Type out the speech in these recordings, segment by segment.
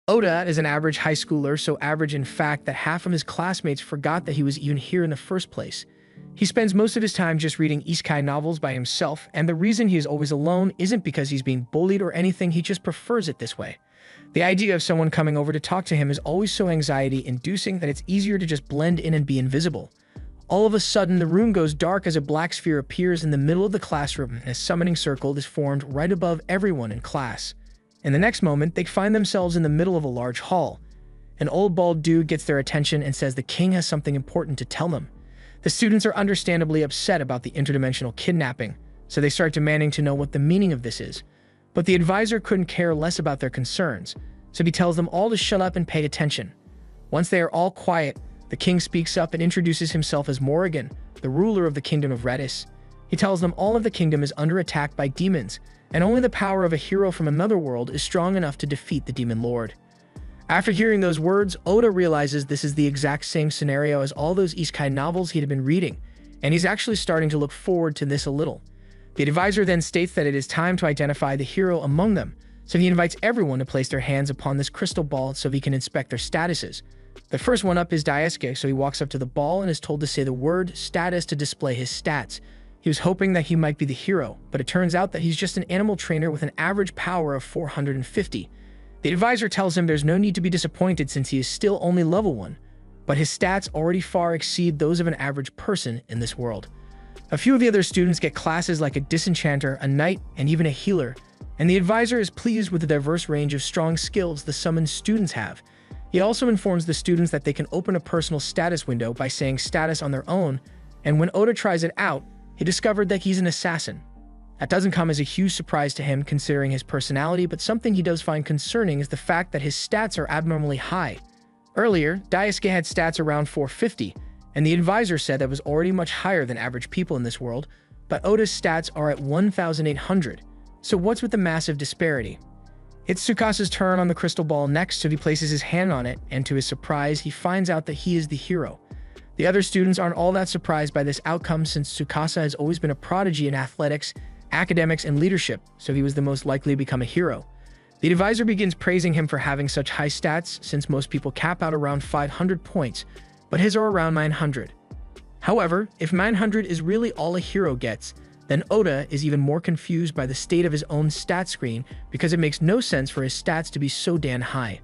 Oda is an average high schooler, so average in fact that half of his classmates forgot that he was even here in the first place. He spends most of his time just reading isekai novels by himself, and the reason he is always alone isn't because he's being bullied or anything, he just prefers it this way. The idea of someone coming over to talk to him is always so anxiety-inducing that it's easier to just blend in and be invisible. All of a sudden, the room goes dark as a black sphere appears in the middle of the classroom and a summoning circle is formed right above everyone in class. In the next moment, they find themselves in the middle of a large hall. An old bald dude gets their attention and says the king has something important to tell them. The students are understandably upset about the interdimensional kidnapping, so they start demanding to know what the meaning of this is. But the advisor couldn't care less about their concerns, so he tells them all to shut up and pay attention. Once they are all quiet, the king speaks up and introduces himself as Morrigan, the ruler of the kingdom of Redis. He tells them all of the kingdom is under attack by demons, and only the power of a hero from another world is strong enough to defeat the demon lord. After hearing those words, Oda realizes this is the exact same scenario as all those isekai novels he had been reading, and he's actually starting to look forward to this a little. The advisor then states that it is time to identify the hero among them, so he invites everyone to place their hands upon this crystal ball so he can inspect their statuses. The first one up is Daisuke, so he walks up to the ball and is told to say the word status to display his stats. He was hoping that he might be the hero, but it turns out that he's just an animal trainer with an average power of 450. The advisor tells him there's no need to be disappointed since he is still only level 1, but his stats already far exceed those of an average person in this world. A few of the other students get classes like a disenchanter, a knight, and even a healer, and the advisor is pleased with the diverse range of strong skills the summoned students have. He also informs the students that they can open a personal status window by saying status on their own, and when Oda tries it out, he discovered that he's an assassin. That doesn't come as a huge surprise to him considering his personality, but something he does find concerning is the fact that his stats are abnormally high. Earlier, Daisuke had stats around 450, and the advisor said that was already much higher than average people in this world, but Oda's stats are at 1,800. So what's with the massive disparity? It's Tsukasa's turn on the crystal ball next, so he places his hand on it, and to his surprise, he finds out that he is the hero. The other students aren't all that surprised by this outcome since Tsukasa has always been a prodigy in athletics, academics, and leadership, so he was the most likely to become a hero. The advisor begins praising him for having such high stats since most people cap out around 500 points, but his are around 900. However, if 900 is really all a hero gets, then Oda is even more confused by the state of his own stat screen because it makes no sense for his stats to be so damn high.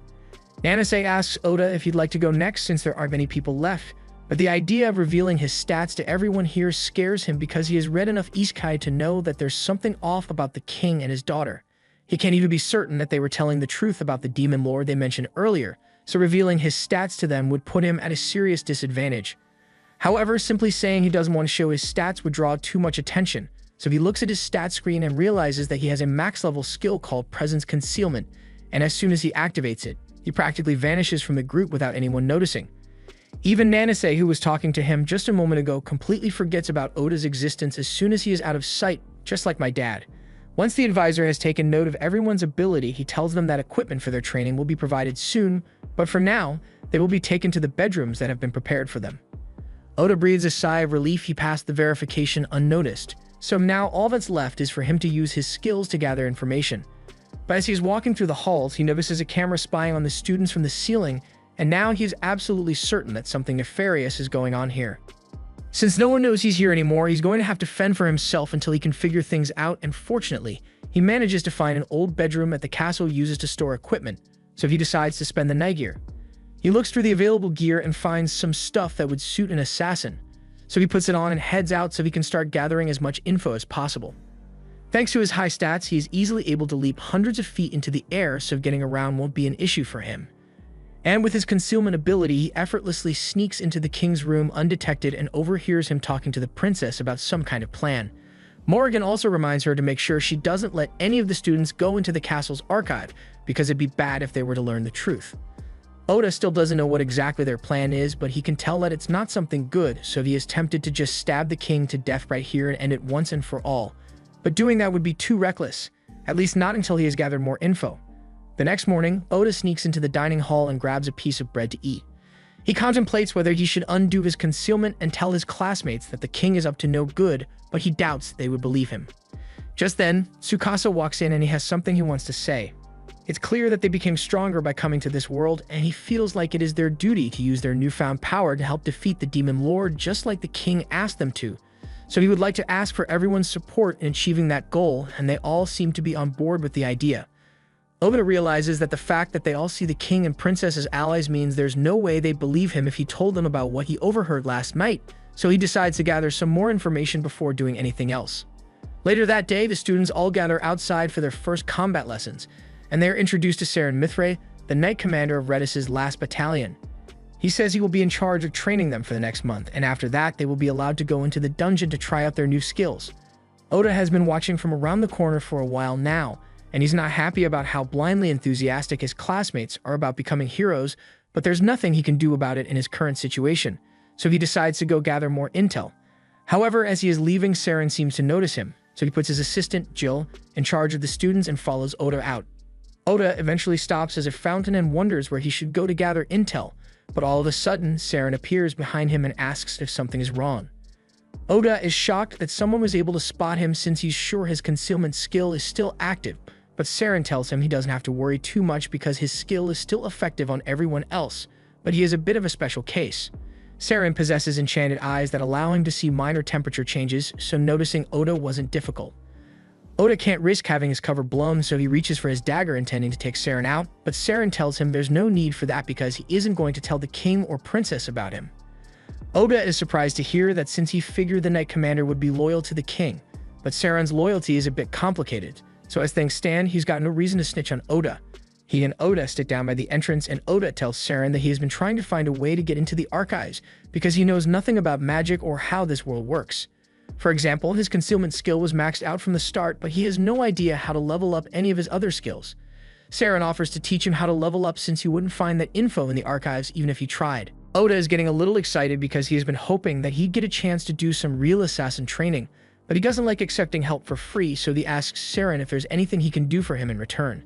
Nanase asks Oda if he'd like to go next since there aren't many people left, but the idea of revealing his stats to everyone here scares him because he has read enough isekai to know that there's something off about the king and his daughter. He can't even be certain that they were telling the truth about the demon lord they mentioned earlier, so revealing his stats to them would put him at a serious disadvantage. However, simply saying he doesn't want to show his stats would draw too much attention, so he looks at his stat screen and realizes that he has a max-level skill called Presence Concealment, and as soon as he activates it, he practically vanishes from the group without anyone noticing. Even Nanase, who was talking to him just a moment ago, completely forgets about Oda's existence as soon as he is out of sight, just like my dad. Once the advisor has taken note of everyone's ability, he tells them that equipment for their training will be provided soon, but for now, they will be taken to the bedrooms that have been prepared for them. Oda breathes a sigh of relief. He passed the verification unnoticed, so now all that's left is for him to use his skills to gather information. But as he's walking through the halls, he notices a camera spying on the students from the ceiling, and now he is absolutely certain that something nefarious is going on here. Since no one knows he's here anymore, he's going to have to fend for himself until he can figure things out, and fortunately, he manages to find an old bedroom that the castle uses to store equipment, so he decides to spend the night here. He looks through the available gear and finds some stuff that would suit an assassin, so he puts it on and heads out so he can start gathering as much info as possible. Thanks to his high stats, he is easily able to leap hundreds of feet into the air, so getting around won't be an issue for him. And with his concealment ability, he effortlessly sneaks into the king's room undetected and overhears him talking to the princess about some kind of plan. Morrigan also reminds her to make sure she doesn't let any of the students go into the castle's archive, because it'd be bad if they were to learn the truth. Oda still doesn't know what exactly their plan is, but he can tell that it's not something good, so he is tempted to just stab the king to death right here and end it once and for all. But doing that would be too reckless, at least not until he has gathered more info. The next morning, Oda sneaks into the dining hall and grabs a piece of bread to eat. He contemplates whether he should undo his concealment and tell his classmates that the king is up to no good, but he doubts they would believe him. Just then, Tsukasa walks in and he has something he wants to say. It's clear that they became stronger by coming to this world, and he feels like it is their duty to use their newfound power to help defeat the demon lord just like the king asked them to. So he would like to ask for everyone's support in achieving that goal, and they all seem to be on board with the idea. Oda realizes that the fact that they all see the king and princess as allies means there's no way they'd believe him if he told them about what he overheard last night, so he decides to gather some more information before doing anything else. Later that day, the students all gather outside for their first combat lessons, and they are introduced to Saren Mithray, the knight commander of Redis's last battalion. He says he will be in charge of training them for the next month, and after that, they will be allowed to go into the dungeon to try out their new skills. Oda has been watching from around the corner for a while now, and he's not happy about how blindly enthusiastic his classmates are about becoming heroes, but there's nothing he can do about it in his current situation, so he decides to go gather more intel. However, as he is leaving, Saren seems to notice him, so he puts his assistant, Jill, in charge of the students and follows Oda out. Oda eventually stops as a fountain and wonders where he should go to gather intel, but all of a sudden, Saren appears behind him and asks if something is wrong. Oda is shocked that someone was able to spot him since he's sure his concealment skill is still active, but Saren tells him he doesn't have to worry too much because his skill is still effective on everyone else, but he is a bit of a special case. Saren possesses enchanted eyes that allow him to see minor temperature changes, so noticing Oda wasn't difficult. Oda can't risk having his cover blown, so he reaches for his dagger intending to take Saren out, but Saren tells him there's no need for that because he isn't going to tell the king or princess about him. Oda is surprised to hear that since he figured the knight commander would be loyal to the king, but Saren's loyalty is a bit complicated, so as things stand, he's got no reason to snitch on Oda. He and Oda sit down by the entrance, and Oda tells Saren that he has been trying to find a way to get into the archives because he knows nothing about magic or how this world works. For example, his concealment skill was maxed out from the start, but he has no idea how to level up any of his other skills. Saren offers to teach him how to level up since he wouldn't find that info in the archives even if he tried. Oda is getting a little excited because he has been hoping that he'd get a chance to do some real assassin training, but he doesn't like accepting help for free, so he asks Saren if there's anything he can do for him in return.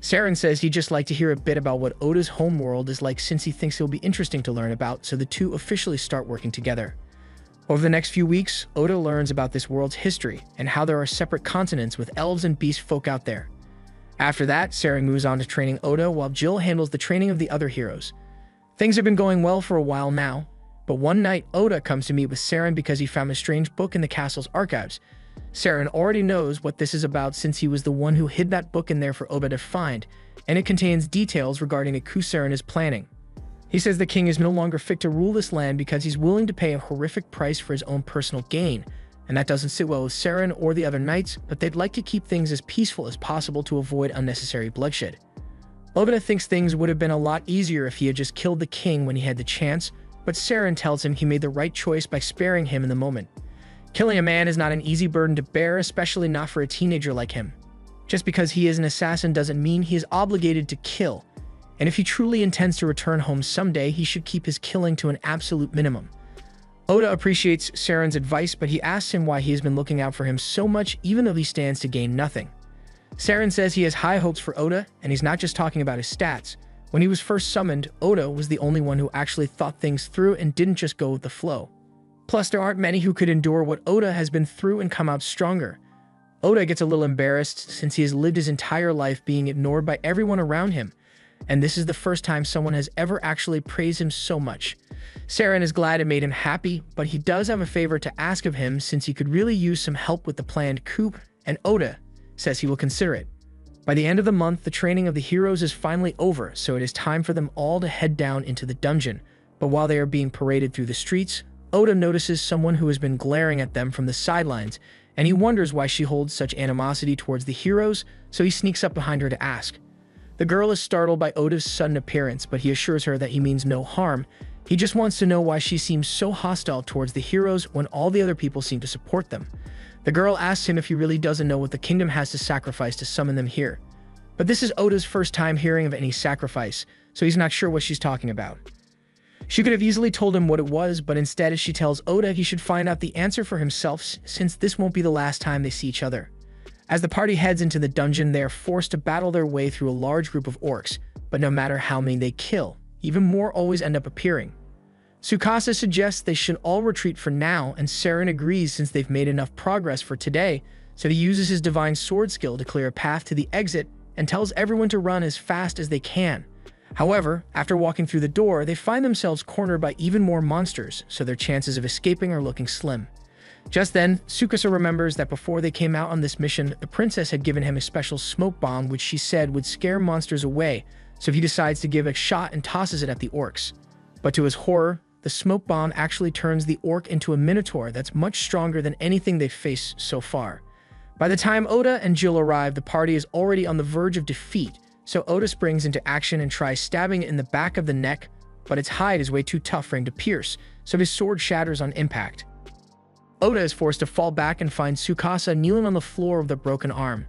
Saren says he'd just like to hear a bit about what Oda's homeworld is like since he thinks it'll be interesting to learn about, so the two officially start working together. Over the next few weeks, Oda learns about this world's history and how there are separate continents with elves and beast folk out there. After that, Saren moves on to training Oda while Jill handles the training of the other heroes. Things have been going well for a while now, but one night Oda comes to meet with Saren because he found a strange book in the castle's archives. Saren already knows what this is about since he was the one who hid that book in there for Oda to find, and it contains details regarding a coup Saren is planning. He says the king is no longer fit to rule this land because he's willing to pay a horrific price for his own personal gain, and that doesn't sit well with Saren or the other knights, but they'd like to keep things as peaceful as possible to avoid unnecessary bloodshed. Oda thinks things would have been a lot easier if he had just killed the king when he had the chance, but Saren tells him he made the right choice by sparing him in the moment. Killing a man is not an easy burden to bear, especially not for a teenager like him. Just because he is an assassin doesn't mean he is obligated to kill, and if he truly intends to return home someday, he should keep his killing to an absolute minimum. Oda appreciates Saren's advice, but he asks him why he has been looking out for him so much even though he stands to gain nothing. Saren says he has high hopes for Oda, and he's not just talking about his stats. When he was first summoned, Oda was the only one who actually thought things through and didn't just go with the flow. Plus, there aren't many who could endure what Oda has been through and come out stronger. Oda gets a little embarrassed since he has lived his entire life being ignored by everyone around him, and this is the first time someone has ever actually praised him so much. Saren is glad it made him happy, but he does have a favor to ask of him since he could really use some help with the planned coup, and Oda says he will consider it. By the end of the month, the training of the heroes is finally over, so it is time for them all to head down into the dungeon. But while they are being paraded through the streets, Oda notices someone who has been glaring at them from the sidelines, and he wonders why she holds such animosity towards the heroes, so he sneaks up behind her to ask. The girl is startled by Oda's sudden appearance, but he assures her that he means no harm. He just wants to know why she seems so hostile towards the heroes when all the other people seem to support them. The girl asks him if he really doesn't know what the kingdom has to sacrifice to summon them here. But this is Oda's first time hearing of any sacrifice, so he's not sure what she's talking about. She could have easily told him what it was, but instead she tells Oda he should find out the answer for himself since this won't be the last time they see each other. As the party heads into the dungeon, they are forced to battle their way through a large group of orcs, but no matter how many they kill, even more always end up appearing. Tsukasa suggests they should all retreat for now, and Saren agrees since they've made enough progress for today, so he uses his divine sword skill to clear a path to the exit and tells everyone to run as fast as they can. However, after walking through the door, they find themselves cornered by even more monsters, so their chances of escaping are looking slim. Just then, Tsukasa remembers that before they came out on this mission, the princess had given him a special smoke bomb which she said would scare monsters away, so he decides to give a shot and tosses it at the orcs. But to his horror, the smoke bomb actually turns the orc into a minotaur that's much stronger than anything they've faced so far. By the time Oda and Jill arrive, the party is already on the verge of defeat, so Oda springs into action and tries stabbing it in the back of the neck, but its hide is way too tough for him to pierce, so his sword shatters on impact. Oda is forced to fall back and find Tsukasa kneeling on the floor with a broken arm.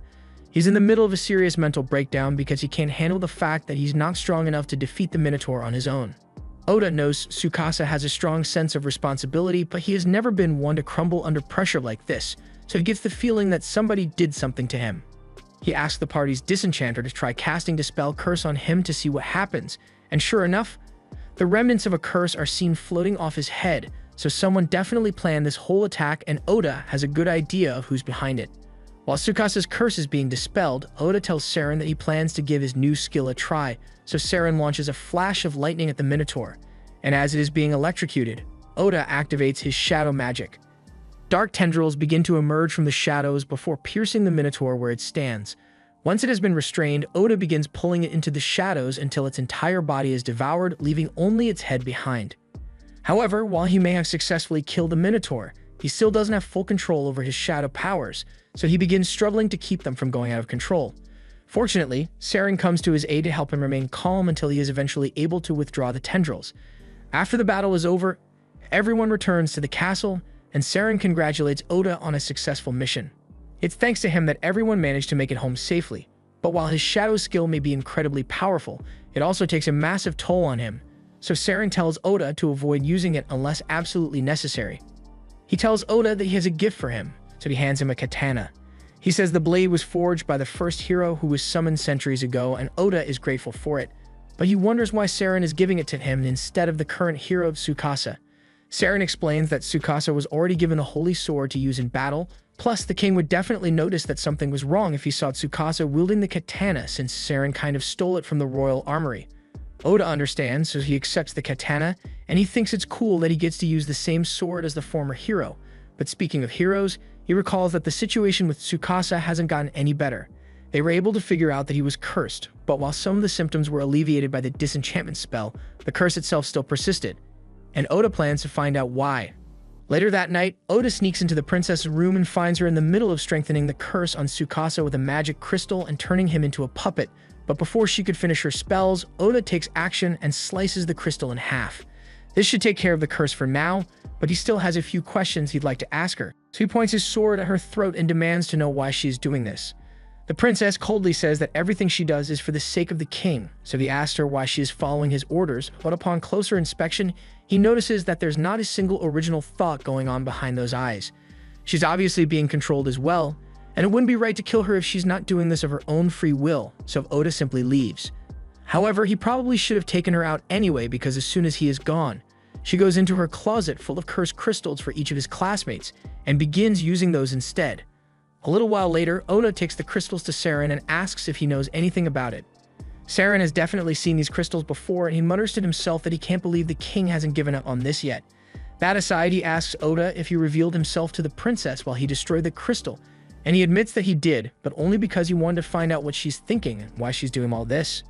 He's in the middle of a serious mental breakdown because he can't handle the fact that he's not strong enough to defeat the Minotaur on his own. Oda knows Tsukasa has a strong sense of responsibility, but he has never been one to crumble under pressure like this, so he gets the feeling that somebody did something to him. He asks the party's disenchanter to try casting Dispel Curse on him to see what happens, and sure enough, the remnants of a curse are seen floating off his head, so someone definitely planned this whole attack and Oda has a good idea of who's behind it. While Tsukasa's curse is being dispelled, Oda tells Saren that he plans to give his new skill a try, so Saren launches a flash of lightning at the Minotaur, and as it is being electrocuted, Oda activates his shadow magic. Dark tendrils begin to emerge from the shadows before piercing the Minotaur where it stands. Once it has been restrained, Oda begins pulling it into the shadows until its entire body is devoured, leaving only its head behind. However, while he may have successfully killed the Minotaur, he still doesn't have full control over his shadow powers, so he begins struggling to keep them from going out of control. Fortunately, Saren comes to his aid to help him remain calm until he is eventually able to withdraw the tendrils. After the battle is over, everyone returns to the castle, and Saren congratulates Oda on a successful mission. It's thanks to him that everyone managed to make it home safely, but while his shadow skill may be incredibly powerful, it also takes a massive toll on him, so Saren tells Oda to avoid using it unless absolutely necessary. He tells Oda that he has a gift for him, so he hands him a katana. He says the blade was forged by the first hero who was summoned centuries ago, and Oda is grateful for it, but he wonders why Saren is giving it to him instead of the current hero of Tsukasa. Saren explains that Tsukasa was already given a holy sword to use in battle, plus the king would definitely notice that something was wrong if he saw Tsukasa wielding the katana since Saren kind of stole it from the royal armory. Oda understands, so he accepts the katana, and he thinks it's cool that he gets to use the same sword as the former hero. But speaking of heroes, he recalls that the situation with Tsukasa hasn't gotten any better. They were able to figure out that he was cursed, but while some of the symptoms were alleviated by the disenchantment spell, the curse itself still persisted, and Oda plans to find out why. Later that night, Oda sneaks into the princess's room and finds her in the middle of strengthening the curse on Tsukasa with a magic crystal and turning him into a puppet. But before she could finish her spells, Oda takes action and slices the crystal in half. This should take care of the curse for now, but he still has a few questions he'd like to ask her, so he points his sword at her throat and demands to know why she is doing this. The princess coldly says that everything she does is for the sake of the king, so he asks her why she is following his orders, but upon closer inspection, he notices that there's not a single original thought going on behind those eyes. She's obviously being controlled as well, and it wouldn't be right to kill her if she's not doing this of her own free will, so Oda simply leaves. However, he probably should have taken her out anyway because as soon as he is gone, she goes into her closet full of cursed crystals for each of his classmates and begins using those instead. A little while later, Oda takes the crystals to Saren and asks if he knows anything about it. Saren has definitely seen these crystals before, and he mutters to himself that he can't believe the king hasn't given up on this yet. That aside, he asks Oda if he revealed himself to the princess while he destroyed the crystal, and he admits that he did, but only because he wanted to find out what she's thinking and why she's doing all this.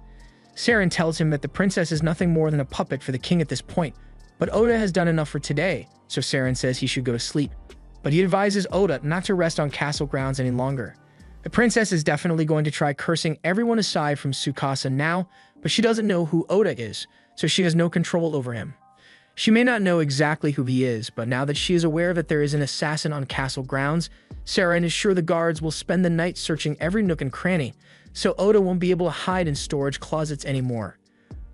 Saren tells him that the princess is nothing more than a puppet for the king at this point, but Oda has done enough for today, so Saren says he should go to sleep. But he advises Oda not to rest on castle grounds any longer. The princess is definitely going to try cursing everyone aside from Tsukasa now, but she doesn't know who Oda is, so she has no control over him. She may not know exactly who he is, but now that she is aware that there is an assassin on castle grounds, Saren is sure the guards will spend the night searching every nook and cranny, so Oda won't be able to hide in storage closets anymore.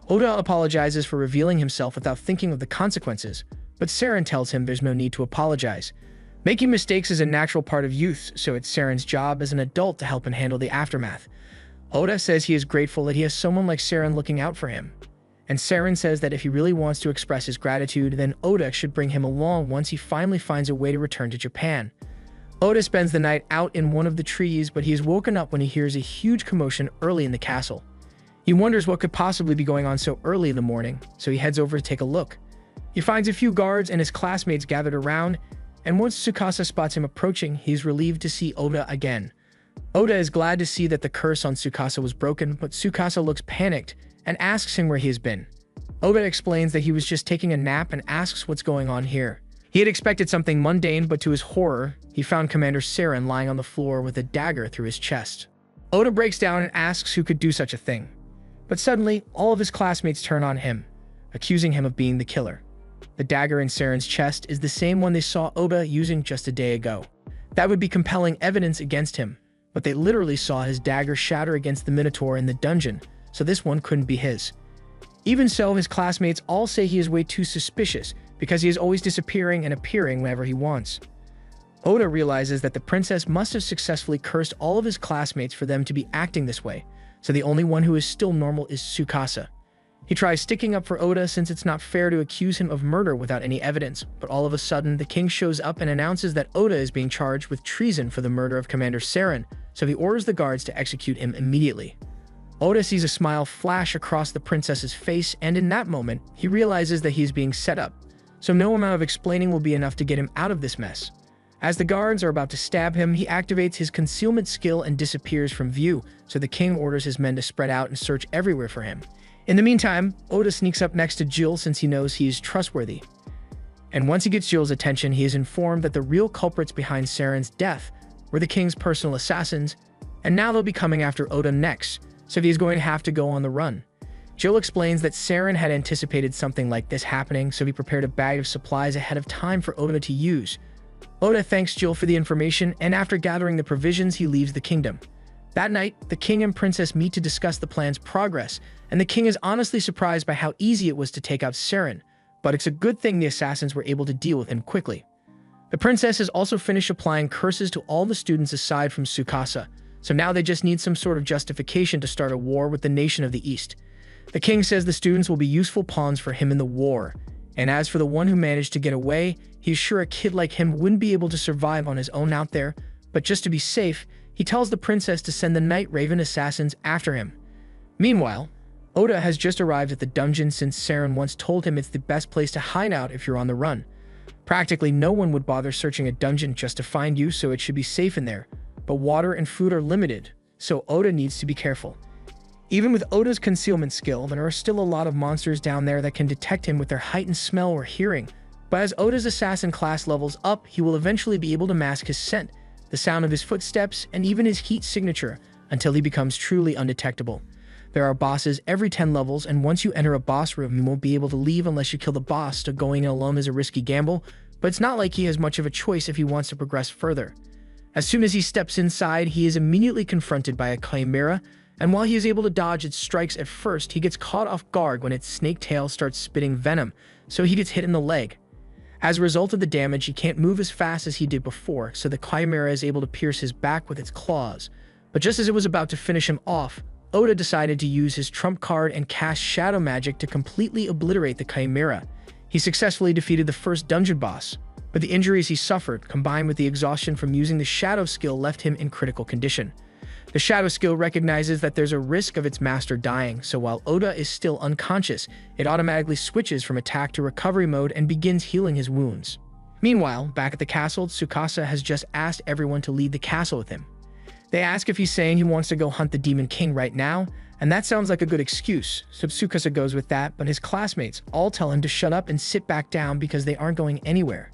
Oda apologizes for revealing himself without thinking of the consequences, but Saren tells him there's no need to apologize. Making mistakes is a natural part of youth, so it's Saren's job as an adult to help him handle the aftermath. Oda says he is grateful that he has someone like Saren looking out for him. And Saren says that if he really wants to express his gratitude, then Oda should bring him along once he finally finds a way to return to Japan. Oda spends the night out in one of the trees, but he is woken up when he hears a huge commotion early in the castle. He wonders what could possibly be going on so early in the morning, so he heads over to take a look. He finds a few guards and his classmates gathered around, and once Tsukasa spots him approaching, he is relieved to see Oda again. Oda is glad to see that the curse on Tsukasa was broken, but Tsukasa looks panicked and asks him where he has been. Oda explains that he was just taking a nap and asks what's going on here. He had expected something mundane, but to his horror, he found Commander Saren lying on the floor with a dagger through his chest. Oda breaks down and asks who could do such a thing. But suddenly, all of his classmates turn on him, accusing him of being the killer. The dagger in Saren's chest is the same one they saw Oda using just a day ago. That would be compelling evidence against him, but they literally saw his dagger shatter against the Minotaur in the dungeon, so this one couldn't be his. Even so, his classmates all say he is way too suspicious because he is always disappearing and appearing whenever he wants. Oda realizes that the princess must have successfully cursed all of his classmates for them to be acting this way, so the only one who is still normal is Tsukasa. He tries sticking up for Oda since it's not fair to accuse him of murder without any evidence, but all of a sudden, the king shows up and announces that Oda is being charged with treason for the murder of Commander Saren, so he orders the guards to execute him immediately. Oda sees a smile flash across the princess's face, and in that moment, he realizes that he is being set up, so no amount of explaining will be enough to get him out of this mess. As the guards are about to stab him, he activates his concealment skill and disappears from view, so the king orders his men to spread out and search everywhere for him. In the meantime, Oda sneaks up next to Jill since he knows he is trustworthy. And once he gets Jill's attention, he is informed that the real culprits behind Saren's death were the king's personal assassins, and now they'll be coming after Oda next, so he is going to have to go on the run. Jill explains that Saren had anticipated something like this happening, so he prepared a bag of supplies ahead of time for Oda to use. Oda thanks Jill for the information, and after gathering the provisions, he leaves the kingdom. That night, the king and princess meet to discuss the plan's progress, and the king is honestly surprised by how easy it was to take out Saren, but it's a good thing the assassins were able to deal with him quickly. The princess has also finished applying curses to all the students aside from Tsukasa, so now they just need some sort of justification to start a war with the nation of the East. The king says the students will be useful pawns for him in the war, and as for the one who managed to get away, he's sure a kid like him wouldn't be able to survive on his own out there, but just to be safe, he tells the princess to send the Night Raven assassins after him. Meanwhile, Oda has just arrived at the dungeon since Saren once told him it's the best place to hide out if you're on the run. Practically no one would bother searching a dungeon just to find you, so it should be safe in there, but water and food are limited, so Oda needs to be careful. Even with Oda's concealment skill, there are still a lot of monsters down there that can detect him with their heightened smell or hearing, but as Oda's assassin class levels up, he will eventually be able to mask his scent, the sound of his footsteps, and even his heat signature until he becomes truly undetectable. There are bosses every 10 levels, and once you enter a boss room, you won't be able to leave unless you kill the boss, so going in alone is a risky gamble, but it's not like he has much of a choice if he wants to progress further. As soon as he steps inside, he is immediately confronted by a chimera, and while he is able to dodge its strikes at first, he gets caught off guard when its snake tail starts spitting venom, so he gets hit in the leg. As a result of the damage, he can't move as fast as he did before, so the chimera is able to pierce his back with its claws. But just as it was about to finish him off, Oda decided to use his trump card and cast shadow magic to completely obliterate the chimera. He successfully defeated the first dungeon boss, but the injuries he suffered, combined with the exhaustion from using the shadow skill, left him in critical condition. The shadow skill recognizes that there's a risk of its master dying, so while Oda is still unconscious, it automatically switches from attack to recovery mode and begins healing his wounds. Meanwhile, back at the castle, Tsukasa has just asked everyone to leave the castle with him. They ask if he's saying he wants to go hunt the Demon King right now, and that sounds like a good excuse, so Tsukasa goes with that, but his classmates all tell him to shut up and sit back down because they aren't going anywhere.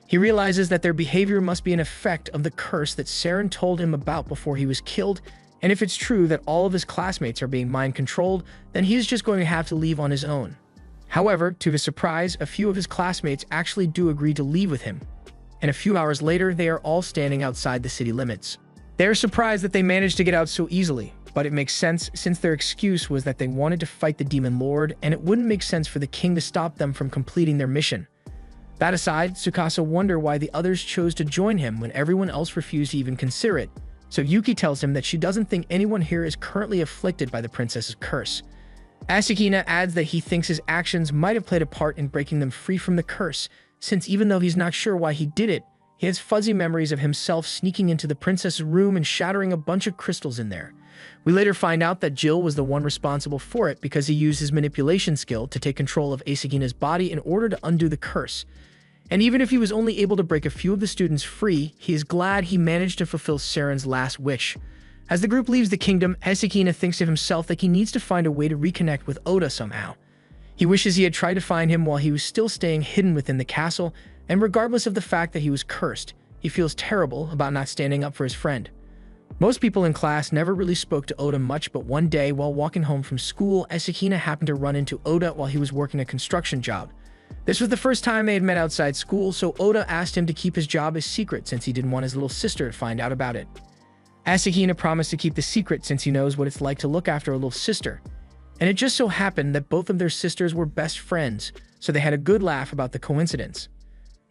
He realizes that their behavior must be an effect of the curse that Saren told him about before he was killed, and if it's true that all of his classmates are being mind-controlled, then he's just going to have to leave on his own. However, to his surprise, a few of his classmates actually do agree to leave with him, and a few hours later, they are all standing outside the city limits. They are surprised that they managed to get out so easily, but it makes sense since their excuse was that they wanted to fight the Demon Lord, and it wouldn't make sense for the king to stop them from completing their mission. That aside, Tsukasa wonders why the others chose to join him when everyone else refused to even consider it, so Yuki tells him that she doesn't think anyone here is currently afflicted by the princess's curse. Asakina adds that he thinks his actions might have played a part in breaking them free from the curse, since even though he's not sure why he did it, He has fuzzy memories of himself sneaking into the princess's room and shattering a bunch of crystals in there. We later find out that Jill was the one responsible for it because he used his manipulation skill to take control of Asakina's body in order to undo the curse. And even if he was only able to break a few of the students free, he is glad he managed to fulfill Seren's last wish. As the group leaves the kingdom, Asakina thinks to himself that he needs to find a way to reconnect with Oda somehow. He wishes he had tried to find him while he was still staying hidden within the castle, and regardless of the fact that he was cursed, he feels terrible about not standing up for his friend. Most people in class never really spoke to Oda much, but one day while walking home from school, Asakina happened to run into Oda while he was working a construction job. This was the first time they had met outside school, so Oda asked him to keep his job a secret since he didn't want his little sister to find out about it. Asakina promised to keep the secret since he knows what it's like to look after a little sister. And it just so happened that both of their sisters were best friends, so they had a good laugh about the coincidence.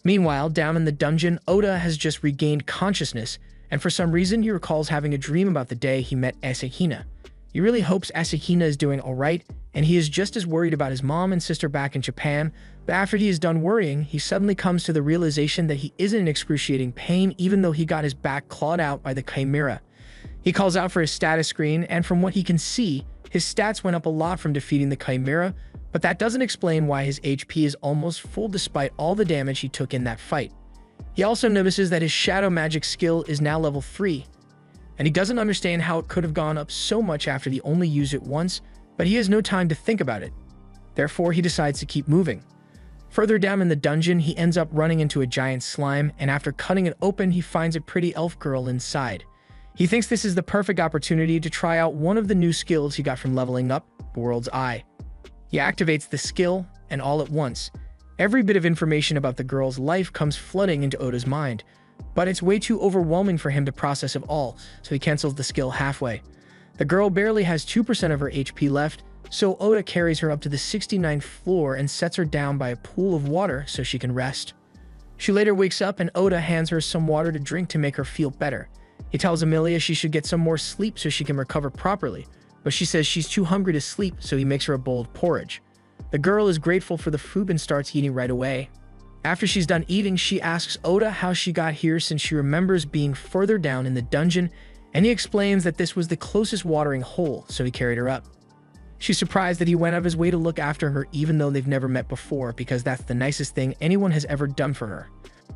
Meanwhile, down in the dungeon, Oda has just regained consciousness, and for some reason he recalls having a dream about the day he met Asakina. He really hopes Asakina is doing alright, and he is just as worried about his mom and sister back in Japan, but after he is done worrying, he suddenly comes to the realization that he isn't in excruciating pain even though he got his back clawed out by the chimera. He calls out for his status screen, and from what he can see, his stats went up a lot from defeating the chimera, but that doesn't explain why his HP is almost full despite all the damage he took in that fight. He also notices that his shadow magic skill is now level 3, and he doesn't understand how it could have gone up so much after he only used it once, but he has no time to think about it. Therefore, he decides to keep moving. Further down in the dungeon, he ends up running into a giant slime, and after cutting it open, he finds a pretty elf girl inside. He thinks this is the perfect opportunity to try out one of the new skills he got from leveling up, World's Eye. He activates the skill, and all at once, every bit of information about the girl's life comes flooding into Oda's mind, but it's way too overwhelming for him to process it all, so he cancels the skill halfway. The girl barely has 2% of her HP left, so Oda carries her up to the 69th floor and sets her down by a pool of water so she can rest. She later wakes up and Oda hands her some water to drink to make her feel better. He tells Amelia she should get some more sleep so she can recover properly, but she says she's too hungry to sleep, so he makes her a bowl of porridge. The girl is grateful for the food and starts eating right away. After she's done eating, she asks Oda how she got here since she remembers being further down in the dungeon, and he explains that this was the closest watering hole, so he carried her up. She's surprised that he went out of his way to look after her even though they've never met before, because that's the nicest thing anyone has ever done for her.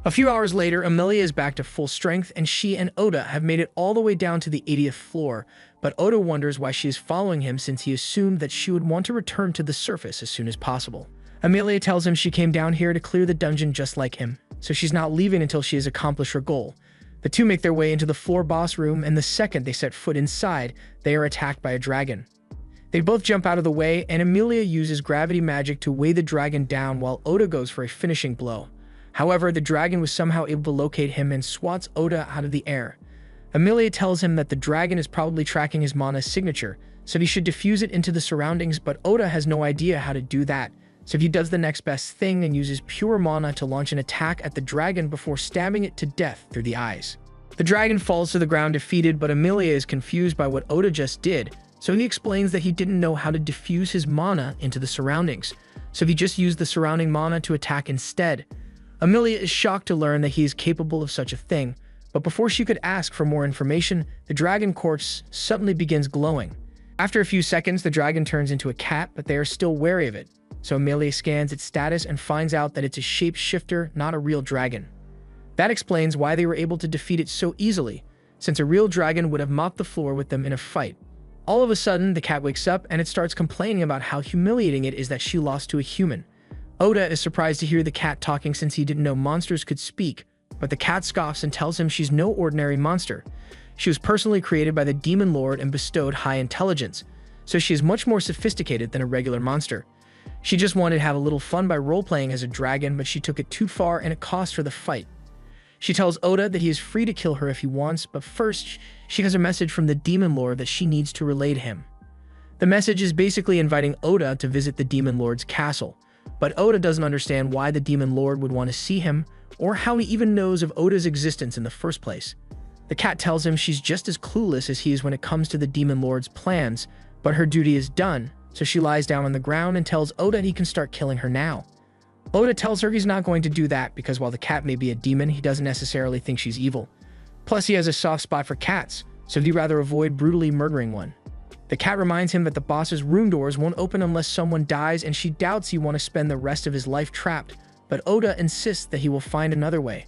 A few hours later, Amelia is back to full strength, and she and Oda have made it all the way down to the 80th floor, but Oda wonders why she is following him since he assumed that she would want to return to the surface as soon as possible. Amelia tells him she came down here to clear the dungeon just like him, so she's not leaving until she has accomplished her goal. The two make their way into the floor boss room, and the second they set foot inside, they are attacked by a dragon. They both jump out of the way, and Amelia uses gravity magic to weigh the dragon down while Oda goes for a finishing blow. However, the dragon was somehow able to locate him and swats Oda out of the air. Amelia tells him that the dragon is probably tracking his mana signature, so he should diffuse it into the surroundings, but Oda has no idea how to do that, so he does the next best thing and uses pure mana to launch an attack at the dragon before stabbing it to death through the eyes. The dragon falls to the ground defeated, but Amelia is confused by what Oda just did, so he explains that he didn't know how to diffuse his mana into the surroundings, so he just used the surrounding mana to attack instead. Amelia is shocked to learn that he is capable of such a thing, but before she could ask for more information, the dragon corpse suddenly begins glowing. After a few seconds, the dragon turns into a cat, but they are still wary of it, so Amelia scans its status and finds out that it's a shapeshifter, not a real dragon. That explains why they were able to defeat it so easily, since a real dragon would have mopped the floor with them in a fight. All of a sudden, the cat wakes up and it starts complaining about how humiliating it is that she lost to a human. Oda is surprised to hear the cat talking since he didn't know monsters could speak, but the cat scoffs and tells him she's no ordinary monster. She was personally created by the Demon Lord and bestowed high intelligence, so she is much more sophisticated than a regular monster. She just wanted to have a little fun by role-playing as a dragon, but she took it too far and it cost her the fight. She tells Oda that he is free to kill her if he wants, but first, she has a message from the Demon Lord that she needs to relay to him. The message is basically inviting Oda to visit the Demon Lord's castle, but Oda doesn't understand why the Demon Lord would want to see him, or how he even knows of Oda's existence in the first place. The cat tells him she's just as clueless as he is when it comes to the Demon Lord's plans, but her duty is done, so she lies down on the ground and tells Oda he can start killing her now. Oda tells her he's not going to do that because while the cat may be a demon, he doesn't necessarily think she's evil. Plus, he has a soft spot for cats, so he'd rather avoid brutally murdering one. The cat reminds him that the boss's room doors won't open unless someone dies, and she doubts he want to spend the rest of his life trapped, but Oda insists that he will find another way.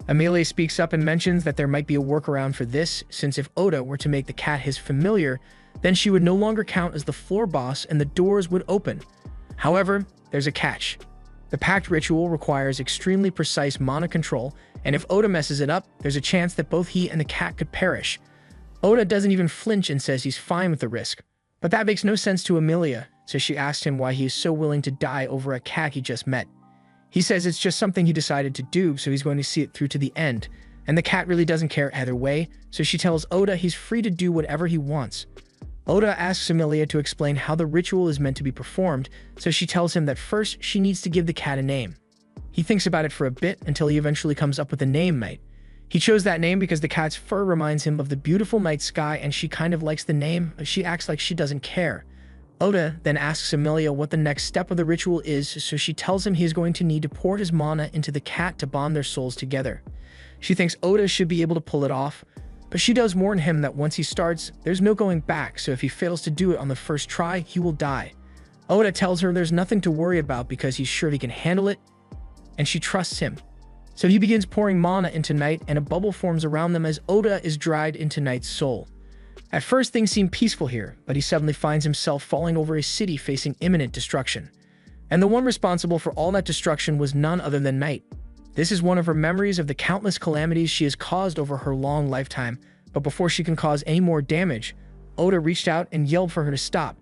Amelia speaks up and mentions that there might be a workaround for this, since if Oda were to make the cat his familiar, then she would no longer count as the floor boss and the doors would open. However, there's a catch. The pact ritual requires extremely precise mana control, and if Oda messes it up, there's a chance that both he and the cat could perish. Oda doesn't even flinch and says he's fine with the risk. But that makes no sense to Amelia, so she asks him why he is so willing to die over a cat he just met. He says it's just something he decided to do, so he's going to see it through to the end, and the cat really doesn't care either way, so she tells Oda he's free to do whatever he wants. Oda asks Amelia to explain how the ritual is meant to be performed, so she tells him that first she needs to give the cat a name. He thinks about it for a bit until he eventually comes up with the name Night. He chose that name because the cat's fur reminds him of the beautiful night sky, and she kind of likes the name, but she acts like she doesn't care. Oda then asks Amelia what the next step of the ritual is, so she tells him he is going to need to pour his mana into the cat to bond their souls together. She thinks Oda should be able to pull it off, but she does warn him that once he starts, there's no going back, so if he fails to do it on the first try, he will die. Oda tells her there's nothing to worry about because he's sure he can handle it, and she trusts him. So he begins pouring mana into Night, and a bubble forms around them as Oda is dried into Night's soul. At first, things seem peaceful here, but he suddenly finds himself falling over a city facing imminent destruction. And the one responsible for all that destruction was none other than Night. This is one of her memories of the countless calamities she has caused over her long lifetime, but before she can cause any more damage, Oda reached out and yelled for her to stop.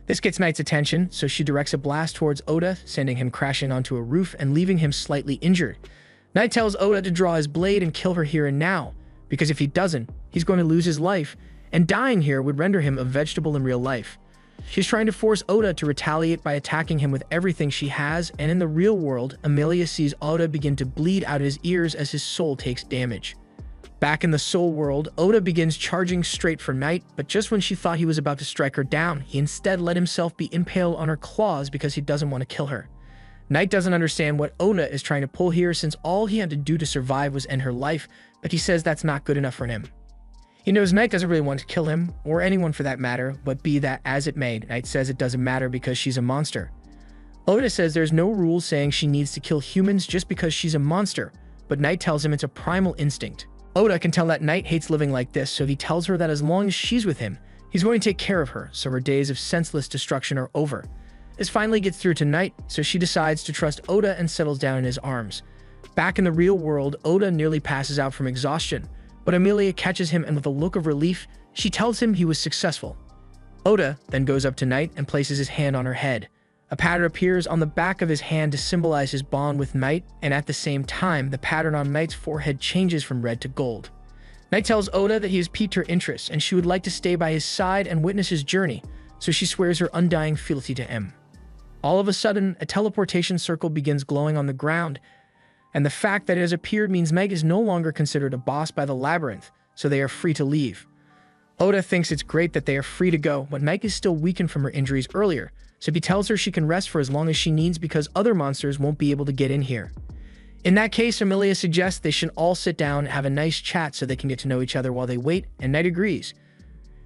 This gets Night's attention, so she directs a blast towards Oda, sending him crashing onto a roof and leaving him slightly injured. Night tells Oda to draw his blade and kill her here and now, because if he doesn't, he's going to lose his life, and dying here would render him a vegetable in real life. She's trying to force Oda to retaliate by attacking him with everything she has, and in the real world, Amelia sees Oda begin to bleed out his ears as his soul takes damage. Back in the soul world, Oda begins charging straight for Night, but just when she thought he was about to strike her down, he instead let himself be impaled on her claws because he doesn't want to kill her. Night doesn't understand what Oda is trying to pull here, since all he had to do to survive was end her life, but he says that's not good enough for him. He knows Night doesn't really want to kill him, or anyone for that matter, but be that as it may, Night says it doesn't matter because she's a monster. Oda says there's no rule saying she needs to kill humans just because she's a monster, but Night tells him it's a primal instinct. Oda can tell that Night hates living like this, so he tells her that as long as she's with him, he's going to take care of her, so her days of senseless destruction are over. This finally gets through to Night, so she decides to trust Oda and settles down in his arms. Back in the real world, Oda nearly passes out from exhaustion, but Amelia catches him, and with a look of relief, she tells him he was successful. Oda then goes up to Night and places his hand on her head. A pattern appears on the back of his hand to symbolize his bond with Night, and at the same time, the pattern on Night's forehead changes from red to gold. Night tells Oda that he has piqued her interest, and she would like to stay by his side and witness his journey, so she swears her undying fealty to him. All of a sudden, a teleportation circle begins glowing on the ground, and the fact that it has appeared means Meg is no longer considered a boss by the labyrinth, so they are free to leave. Oda thinks it's great that they are free to go, but Meg is still weakened from her injuries earlier, so he tells her she can rest for as long as she needs because other monsters won't be able to get in here. In that case, Amelia suggests they should all sit down and have a nice chat so they can get to know each other while they wait, and Night agrees.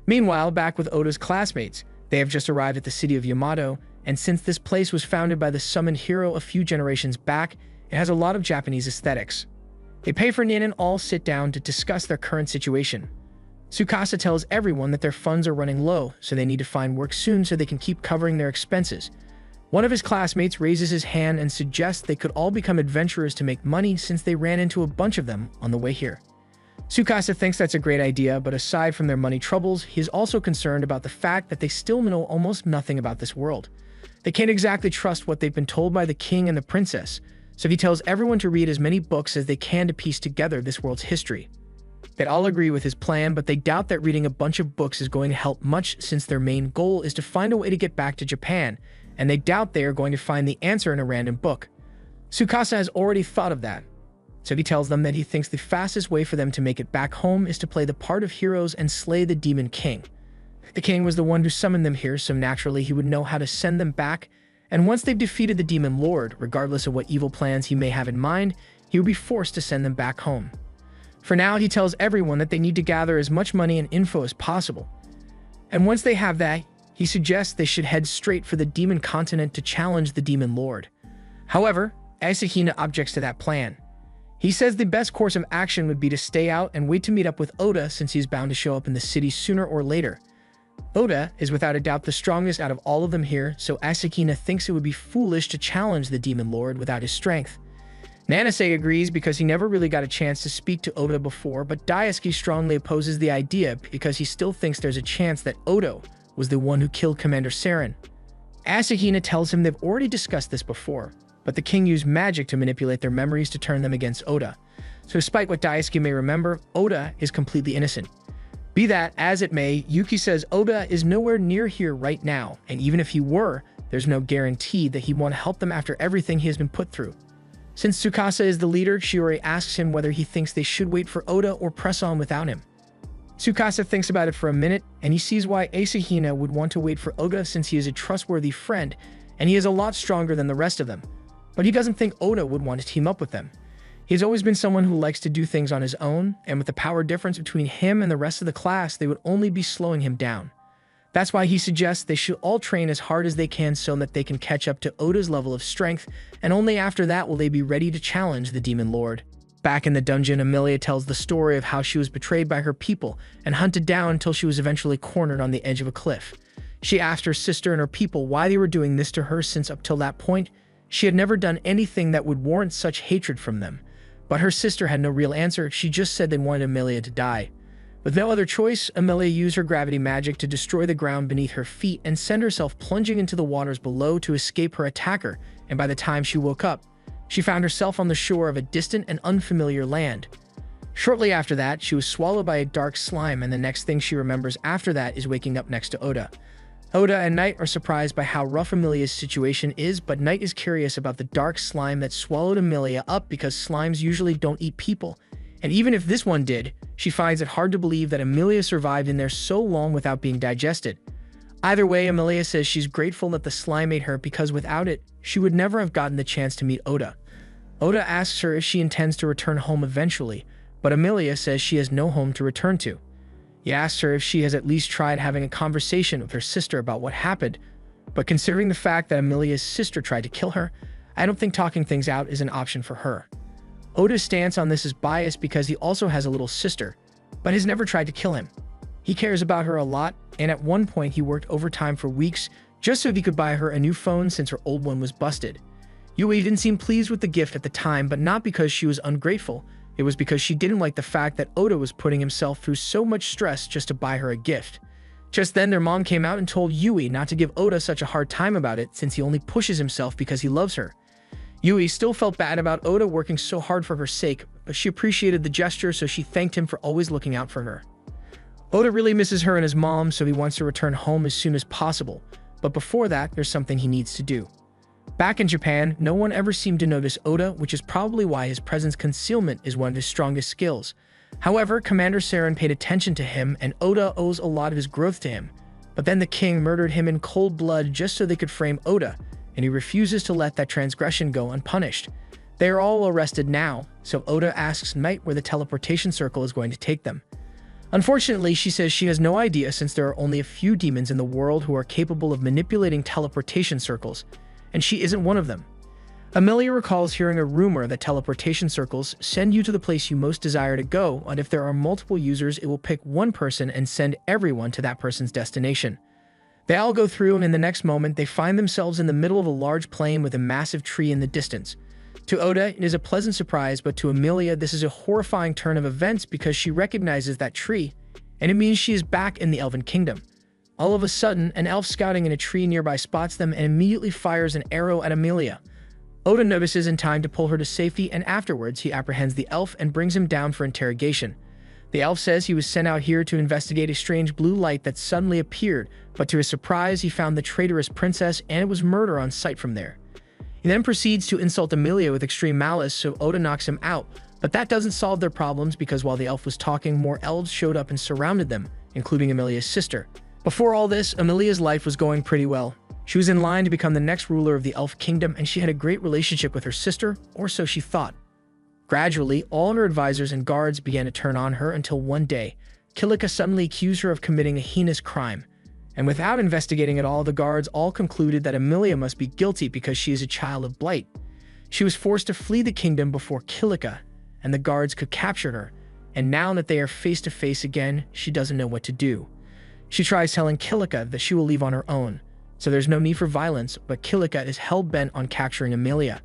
Meanwhile, back with Oda's classmates, they have just arrived at the city of Yamato, and since this place was founded by the summoned hero a few generations back, it has a lot of Japanese aesthetics. They pay for Nin and all sit down to discuss their current situation. Tsukasa tells everyone that their funds are running low, so they need to find work soon so they can keep covering their expenses. One of his classmates raises his hand and suggests they could all become adventurers to make money since they ran into a bunch of them on the way here. Tsukasa thinks that's a great idea, but aside from their money troubles, he is also concerned about the fact that they still know almost nothing about this world. They can't exactly trust what they've been told by the king and the princess, so he tells everyone to read as many books as they can to piece together this world's history. They all agree with his plan, but they doubt that reading a bunch of books is going to help much since their main goal is to find a way to get back to Japan, and they doubt they are going to find the answer in a random book. Tsukasa has already thought of that, so he tells them that he thinks the fastest way for them to make it back home is to play the part of heroes and slay the demon king. The king was the one who summoned them here, so naturally he would know how to send them back, And once they've defeated the demon lord, regardless of what evil plans he may have in mind, he would be forced to send them back home. For now, he tells everyone that they need to gather as much money and info as possible. And once they have that, he suggests they should head straight for the demon continent to challenge the demon lord. However, Asahina objects to that plan. He says the best course of action would be to stay out and wait to meet up with Oda, since he's bound to show up in the city sooner or later. Oda is without a doubt the strongest out of all of them here, so Asahina thinks it would be foolish to challenge the demon lord without his strength. Nanase agrees because he never really got a chance to speak to Oda before, but Daisuke strongly opposes the idea because he still thinks there's a chance that Oda was the one who killed Commander Saren. Asahina tells him they've already discussed this before, but the king used magic to manipulate their memories to turn them against Oda. So despite what Daisuke may remember, Oda is completely innocent. Be that as it may, Yuki says Oda is nowhere near here right now, and even if he were, there's no guarantee that he'd want to help them after everything he has been put through. Since Tsukasa is the leader, Shiori asks him whether he thinks they should wait for Oda or press on without him. Tsukasa thinks about it for a minute, and he sees why Asahina would want to wait for Oda, since he is a trustworthy friend, and he is a lot stronger than the rest of them. But he doesn't think Oda would want to team up with them. He's always been someone who likes to do things on his own, and with the power difference between him and the rest of the class, they would only be slowing him down. That's why he suggests they should all train as hard as they can so that they can catch up to Oda's level of strength, and only after that will they be ready to challenge the demon lord. Back in the dungeon, Emilia tells the story of how she was betrayed by her people and hunted down until she was eventually cornered on the edge of a cliff. She asked her sister and her people why they were doing this to her, since up till that point, she had never done anything that would warrant such hatred from them. But her sister had no real answer. She just said they wanted Emilia to die. With no other choice, Emilia used her gravity magic to destroy the ground beneath her feet and send herself plunging into the waters below to escape her attacker, and by the time she woke up, she found herself on the shore of a distant and unfamiliar land. Shortly after that, she was swallowed by a dark slime, and the next thing she remembers after that is waking up next to Oda. Oda and Knight are surprised by how rough Emilia's situation is, but Knight is curious about the dark slime that swallowed Emilia up because slimes usually don't eat people. And even if this one did, she finds it hard to believe that Emilia survived in there so long without being digested. Either way, Emilia says she's grateful that the slime ate her because without it, she would never have gotten the chance to meet Oda. Oda asks her if she intends to return home eventually, but Emilia says she has no home to return to. He asks her if she has at least tried having a conversation with her sister about what happened, but considering the fact that Emilia's sister tried to kill her, I don't think talking things out is an option for her. Oda's stance on this is biased because he also has a little sister, but has never tried to kill him. He cares about her a lot, and at one point he worked overtime for weeks just so he could buy her a new phone since her old one was busted. Yui didn't seem pleased with the gift at the time, but not because she was ungrateful. It was because she didn't like the fact that Oda was putting himself through so much stress just to buy her a gift. Just then, their mom came out and told Yui not to give Oda such a hard time about it, since he only pushes himself because he loves her. Yui still felt bad about Oda working so hard for her sake, but she appreciated the gesture, so she thanked him for always looking out for her. Oda really misses her and his mom, so he wants to return home as soon as possible, but before that, there's something he needs to do. Back in Japan, no one ever seemed to notice Oda, which is probably why his presence concealment is one of his strongest skills. However, Commander Saren paid attention to him, and Oda owes a lot of his growth to him. But then the king murdered him in cold blood just so they could frame Oda, and he refuses to let that transgression go unpunished. They are all arrested now, so Oda asks Knight where the teleportation circle is going to take them. Unfortunately, she says she has no idea, since there are only a few demons in the world who are capable of manipulating teleportation circles, and she isn't one of them. Emilia recalls hearing a rumor that teleportation circles send you to the place you most desire to go, and if there are multiple users, it will pick one person and send everyone to that person's destination. They all go through, and in the next moment, they find themselves in the middle of a large plain with a massive tree in the distance. To Oda, it is a pleasant surprise, but to Emilia, this is a horrifying turn of events because she recognizes that tree, and it means she is back in the Elven Kingdom. All of a sudden, an elf scouting in a tree nearby spots them and immediately fires an arrow at Emilia. Oda notices in time to pull her to safety, and afterwards he apprehends the elf and brings him down for interrogation. The elf says he was sent out here to investigate a strange blue light that suddenly appeared, but to his surprise he found the traitorous princess, and it was murder on sight from there. He then proceeds to insult Emilia with extreme malice, so Oda knocks him out, but that doesn't solve their problems because while the elf was talking, more elves showed up and surrounded them, including Emilia's sister. Before all this, Emilia's life was going pretty well. She was in line to become the next ruler of the elf kingdom, and she had a great relationship with her sister, or so she thought. Gradually, all her advisors and guards began to turn on her until one day, Kilika suddenly accused her of committing a heinous crime. And without investigating at all, the guards all concluded that Amelia must be guilty because she is a child of blight. She was forced to flee the kingdom before Kilika, and the guards could capture her. And now that they are face to face again, she doesn't know what to do. She tries telling Kilika that she will leave on her own, so there's no need for violence, but Kilika is hell-bent on capturing Amelia.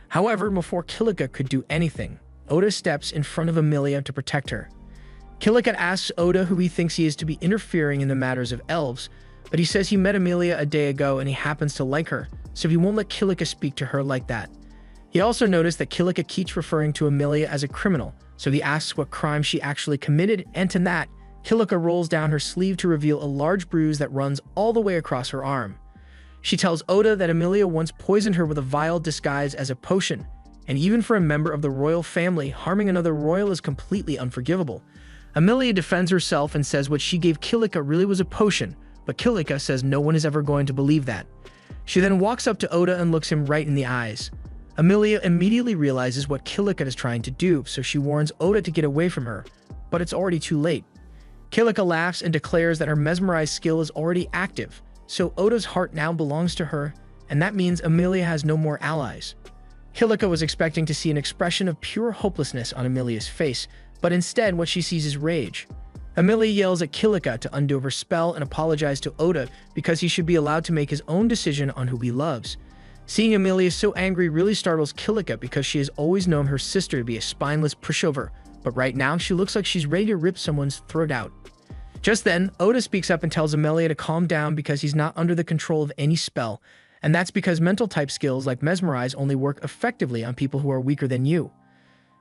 However, before Kilika could do anything, Oda steps in front of Amelia to protect her. Kilika asks Oda who he thinks he is to be interfering in the matters of elves, but he says he met Amelia a day ago and he happens to like her, so he won't let Kilika speak to her like that. He also noticed that Kilika keeps referring to Amelia as a criminal, so he asks what crime she actually committed, and to that, Kilika rolls down her sleeve to reveal a large bruise that runs all the way across her arm. She tells Oda that Amelia once poisoned her with a vial disguised as a potion, and even for a member of the royal family, harming another royal is completely unforgivable. Amelia defends herself and says what she gave Kilika really was a potion, but Kilika says no one is ever going to believe that. She then walks up to Oda and looks him right in the eyes. Amelia immediately realizes what Kilika is trying to do, so she warns Oda to get away from her, but it's already too late. Kilika laughs and declares that her mesmerized skill is already active, so Oda's heart now belongs to her, and that means Amelia has no more allies. Kilika was expecting to see an expression of pure hopelessness on Amelia's face, but instead what she sees is rage. Amelia yells at Kilika to undo her spell and apologize to Oda because he should be allowed to make his own decision on who he loves. Seeing Amelia so angry really startles Kilika because she has always known her sister to be a spineless pushover, but right now she looks like she's ready to rip someone's throat out. Just then, Oda speaks up and tells Amelia to calm down because he's not under the control of any spell, and that's because mental type skills like mesmerize only work effectively on people who are weaker than you.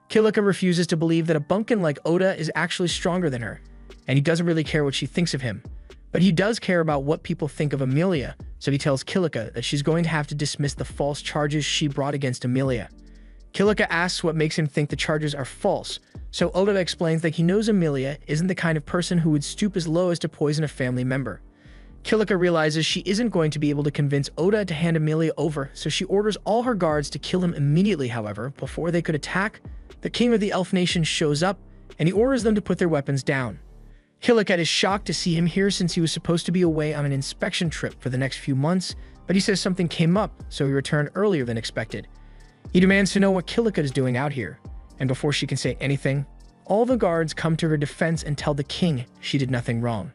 Kilika refuses to believe that a bumpkin like Oda is actually stronger than her, and he doesn't really care what she thinks of him. But he does care about what people think of Amelia, so he tells Kilika that she's going to have to dismiss the false charges she brought against Amelia. Kilika asks what makes him think the charges are false, so Oda explains that he knows Amelia isn't the kind of person who would stoop as low as to poison a family member. Kilika realizes she isn't going to be able to convince Oda to hand Amelia over, so she orders all her guards to kill him immediately. However, before they could attack, the king of the elf nation shows up, and he orders them to put their weapons down. Kilika is shocked to see him here since he was supposed to be away on an inspection trip for the next few months, but he says something came up, so he returned earlier than expected. He demands to know what Kilika is doing out here, and before she can say anything, all the guards come to her defense and tell the king she did nothing wrong.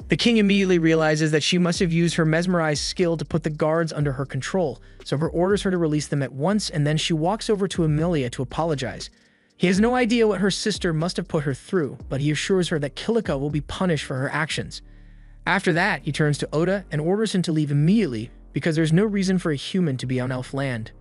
The king immediately realizes that she must have used her mesmerized skill to put the guards under her control, so he orders her to release them at once, and then she walks over to Amelia to apologize. He has no idea what her sister must have put her through, but he assures her that Kilika will be punished for her actions. After that, he turns to Oda and orders him to leave immediately because there's no reason for a human to be on elf land.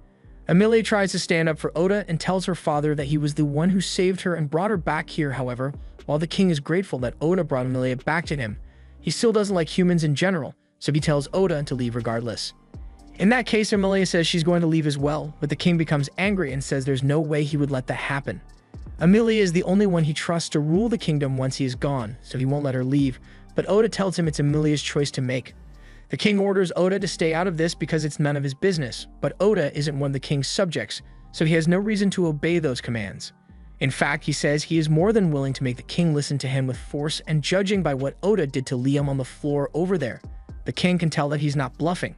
Amelia tries to stand up for Oda and tells her father that he was the one who saved her and brought her back here. However, while the king is grateful that Oda brought Amelia back to him, he still doesn't like humans in general, so he tells Oda to leave regardless. In that case, Amelia says she's going to leave as well, but the king becomes angry and says there's no way he would let that happen. Amelia is the only one he trusts to rule the kingdom once he is gone, so he won't let her leave, but Oda tells him it's Amelia's choice to make. The king orders Oda to stay out of this because it's none of his business, but Oda isn't one of the king's subjects, so he has no reason to obey those commands. In fact, he says he is more than willing to make the king listen to him with force, and judging by what Oda did to Liam on the floor over there, the king can tell that he's not bluffing.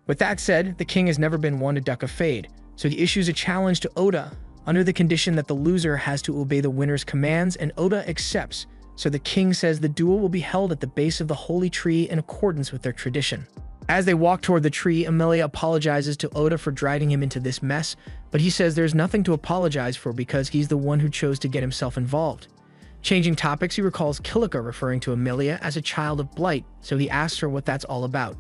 With that said, the king has never been one to duck a fade, so he issues a challenge to Oda under the condition that the loser has to obey the winner's commands, and Oda accepts, so the king says the duel will be held at the base of the holy tree in accordance with their tradition. As they walk toward the tree, Amelia apologizes to Oda for dragging him into this mess, but he says there's nothing to apologize for because he's the one who chose to get himself involved. Changing topics, he recalls Kilika referring to Amelia as a child of blight, so he asks her what that's all about.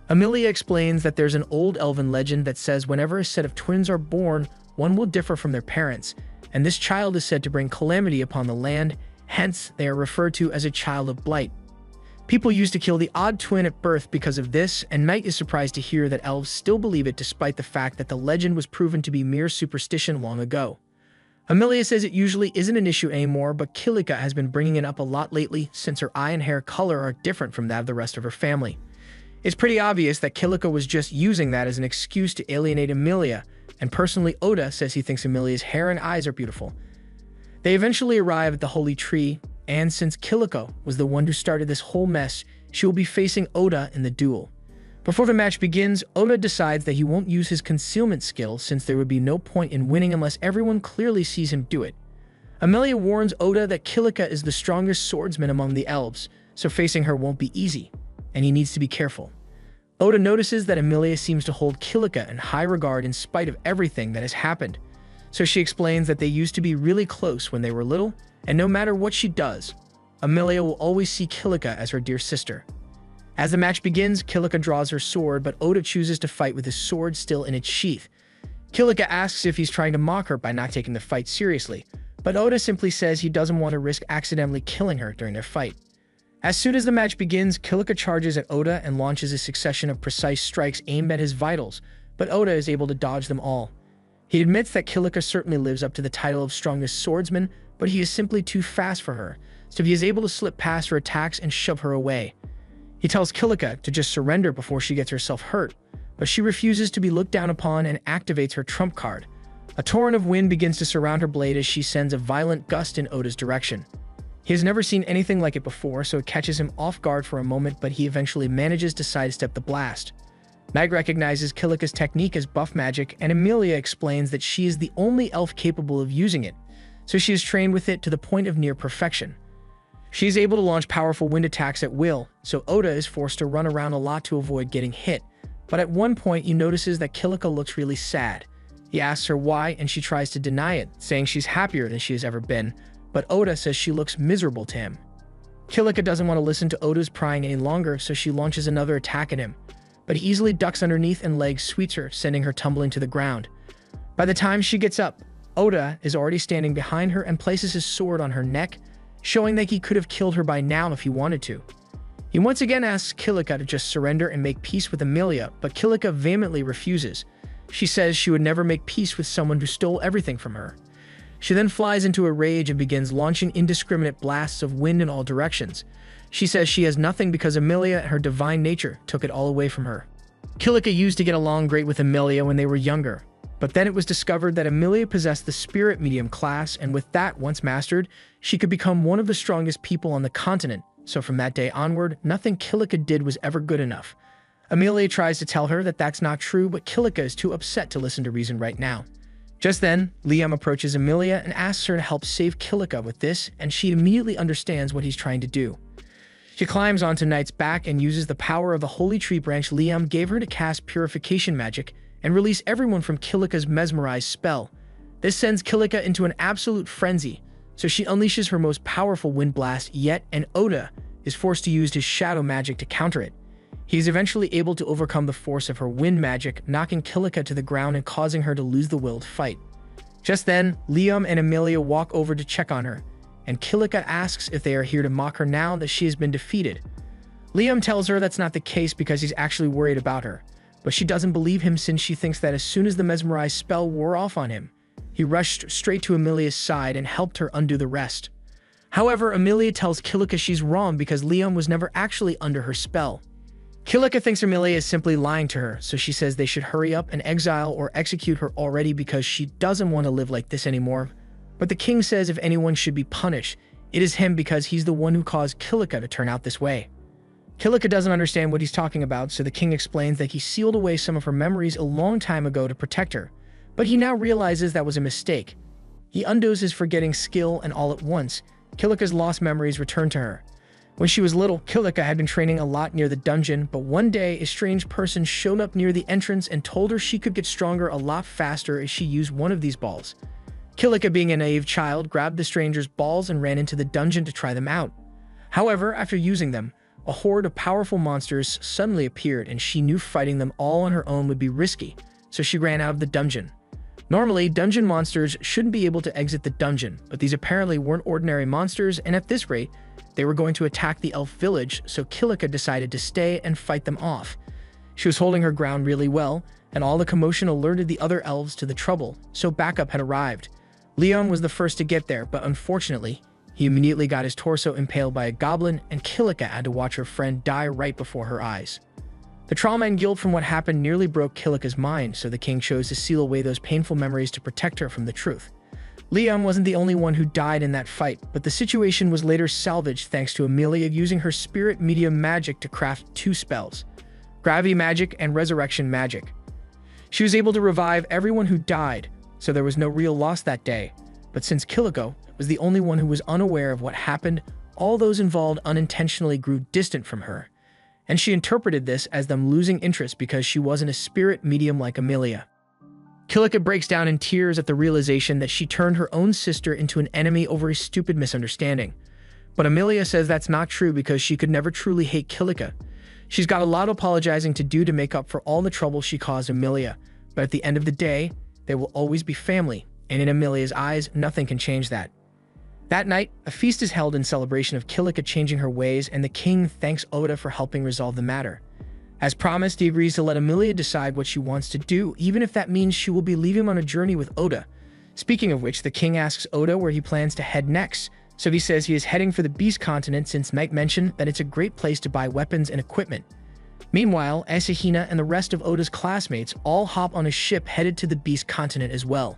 Amelia explains that there's an old elven legend that says whenever a set of twins are born, one will differ from their parents, and this child is said to bring calamity upon the land, hence they are referred to as a child of blight. People used to kill the odd twin at birth because of this, and Knight is surprised to hear that elves still believe it despite the fact that the legend was proven to be mere superstition long ago. Amelia says it usually isn't an issue anymore, but Kilika has been bringing it up a lot lately since her eye and hair color are different from that of the rest of her family. It's pretty obvious that Kilika was just using that as an excuse to alienate Amelia, and personally Oda says he thinks Amelia's hair and eyes are beautiful. They eventually arrive at the holy tree, and since Kilika was the one who started this whole mess, she will be facing Oda in the duel. Before the match begins, Oda decides that he won't use his concealment skill since there would be no point in winning unless everyone clearly sees him do it. Amelia warns Oda that Kilika is the strongest swordsman among the elves, so facing her won't be easy, and he needs to be careful. Oda notices that Amelia seems to hold Kilika in high regard in spite of everything that has happened, so she explains that they used to be really close when they were little, and no matter what she does, Amelia will always see Kilika as her dear sister. As the match begins, Kilika draws her sword, but Oda chooses to fight with his sword still in its sheath. Kilika asks if he's trying to mock her by not taking the fight seriously, but Oda simply says he doesn't want to risk accidentally killing her during their fight. As soon as the match begins, Kilika charges at Oda and launches a succession of precise strikes aimed at his vitals, but Oda is able to dodge them all. He admits that Kilika certainly lives up to the title of strongest swordsman, but he is simply too fast for her, so he is able to slip past her attacks and shove her away. He tells Kilika to just surrender before she gets herself hurt, but she refuses to be looked down upon and activates her trump card. A torrent of wind begins to surround her blade as she sends a violent gust in Oda's direction. He has never seen anything like it before, so it catches him off guard for a moment, but he eventually manages to sidestep the blast. Meg recognizes Kilika's technique as buff magic, and Amelia explains that she is the only elf capable of using it, so she is trained with it to the point of near perfection. She is able to launch powerful wind attacks at will, so Oda is forced to run around a lot to avoid getting hit. But at one point, he notices that Kilika looks really sad. He asks her why, and she tries to deny it, saying she's happier than she has ever been, but Oda says she looks miserable to him. Kilika doesn't want to listen to Oda's prying any longer, so she launches another attack at him, but he easily ducks underneath and legs sweeps her, sending her tumbling to the ground. By the time she gets up, Oda is already standing behind her and places his sword on her neck, showing that he could have killed her by now if he wanted to. He once again asks Kilika to just surrender and make peace with Amelia, but Kilika vehemently refuses. She says she would never make peace with someone who stole everything from her. She then flies into a rage and begins launching indiscriminate blasts of wind in all directions. She says she has nothing because Amelia and her divine nature took it all away from her. Kilika used to get along great with Amelia when they were younger, but then it was discovered that Amelia possessed the spirit medium class, and with that once mastered, she could become one of the strongest people on the continent, so from that day onward, nothing Kilika did was ever good enough. Amelia tries to tell her that that's not true, but Kilika is too upset to listen to reason right now. Just then, Liam approaches Amelia and asks her to help save Kilika with this, and she immediately understands what he's trying to do. She climbs onto Knight's back and uses the power of the holy tree branch Liam gave her to cast purification magic and release everyone from Kilika's mesmerized spell. This sends Kilika into an absolute frenzy, so she unleashes her most powerful wind blast yet, and Oda is forced to use his shadow magic to counter it. He is eventually able to overcome the force of her wind magic, knocking Kilika to the ground and causing her to lose the will to fight. Just then, Liam and Amelia walk over to check on her, and Kilika asks if they are here to mock her now that she has been defeated. Liam tells her that's not the case because he's actually worried about her, but she doesn't believe him since she thinks that as soon as the mesmerized spell wore off on him, he rushed straight to Amelia's side and helped her undo the rest. However, Amelia tells Kilika she's wrong because Liam was never actually under her spell. Kilika thinks Amelia is simply lying to her, so she says they should hurry up and exile or execute her already because she doesn't want to live like this anymore. But the king says if anyone should be punished, it is him because he's the one who caused Kilika to turn out this way. Kilika doesn't understand what he's talking about, so the king explains that he sealed away some of her memories a long time ago to protect her, but he now realizes that was a mistake. He undoes his forgetting skill, and all at once, Kilika's lost memories return to her. When she was little, Kilika had been training a lot near the dungeon, but one day a strange person showed up near the entrance and told her she could get stronger a lot faster if she used one of these balls. Kilika, being a naive child, grabbed the stranger's balls and ran into the dungeon to try them out. However, after using them, a horde of powerful monsters suddenly appeared, and she knew fighting them all on her own would be risky, so she ran out of the dungeon. Normally, dungeon monsters shouldn't be able to exit the dungeon, but these apparently weren't ordinary monsters, and at this rate, they were going to attack the elf village, so Kilika decided to stay and fight them off. She was holding her ground really well, and all the commotion alerted the other elves to the trouble, so backup had arrived. Leon was the first to get there, but unfortunately, he immediately got his torso impaled by a goblin, and Kilika had to watch her friend die right before her eyes. The trauma and guilt from what happened nearly broke Kilika's mind, so the king chose to seal away those painful memories to protect her from the truth. Liam wasn't the only one who died in that fight, but the situation was later salvaged thanks to Amelia using her spirit medium magic to craft 2 spells: gravity magic and resurrection magic. She was able to revive everyone who died, so there was no real loss that day. But since Kilika was the only one who was unaware of what happened, all those involved unintentionally grew distant from her. And she interpreted this as them losing interest because she wasn't a spirit medium like Amelia. Kilika breaks down in tears at the realization that she turned her own sister into an enemy over a stupid misunderstanding. But Amelia says that's not true because she could never truly hate Kilika. She's got a lot of apologizing to do to make up for all the trouble she caused Amelia, but at the end of the day, they will always be family, and in Amelia's eyes, nothing can change that. That night, a feast is held in celebration of Kilika changing her ways, and the king thanks Oda for helping resolve the matter. As promised, he agrees to let Amelia decide what she wants to do, even if that means she will be leaving him on a journey with Oda. Speaking of which, the king asks Oda where he plans to head next, so he says he is heading for the Beast Continent since Knight mentioned that it's a great place to buy weapons and equipment. Meanwhile, Asahina and the rest of Oda's classmates all hop on a ship headed to the Beast Continent as well.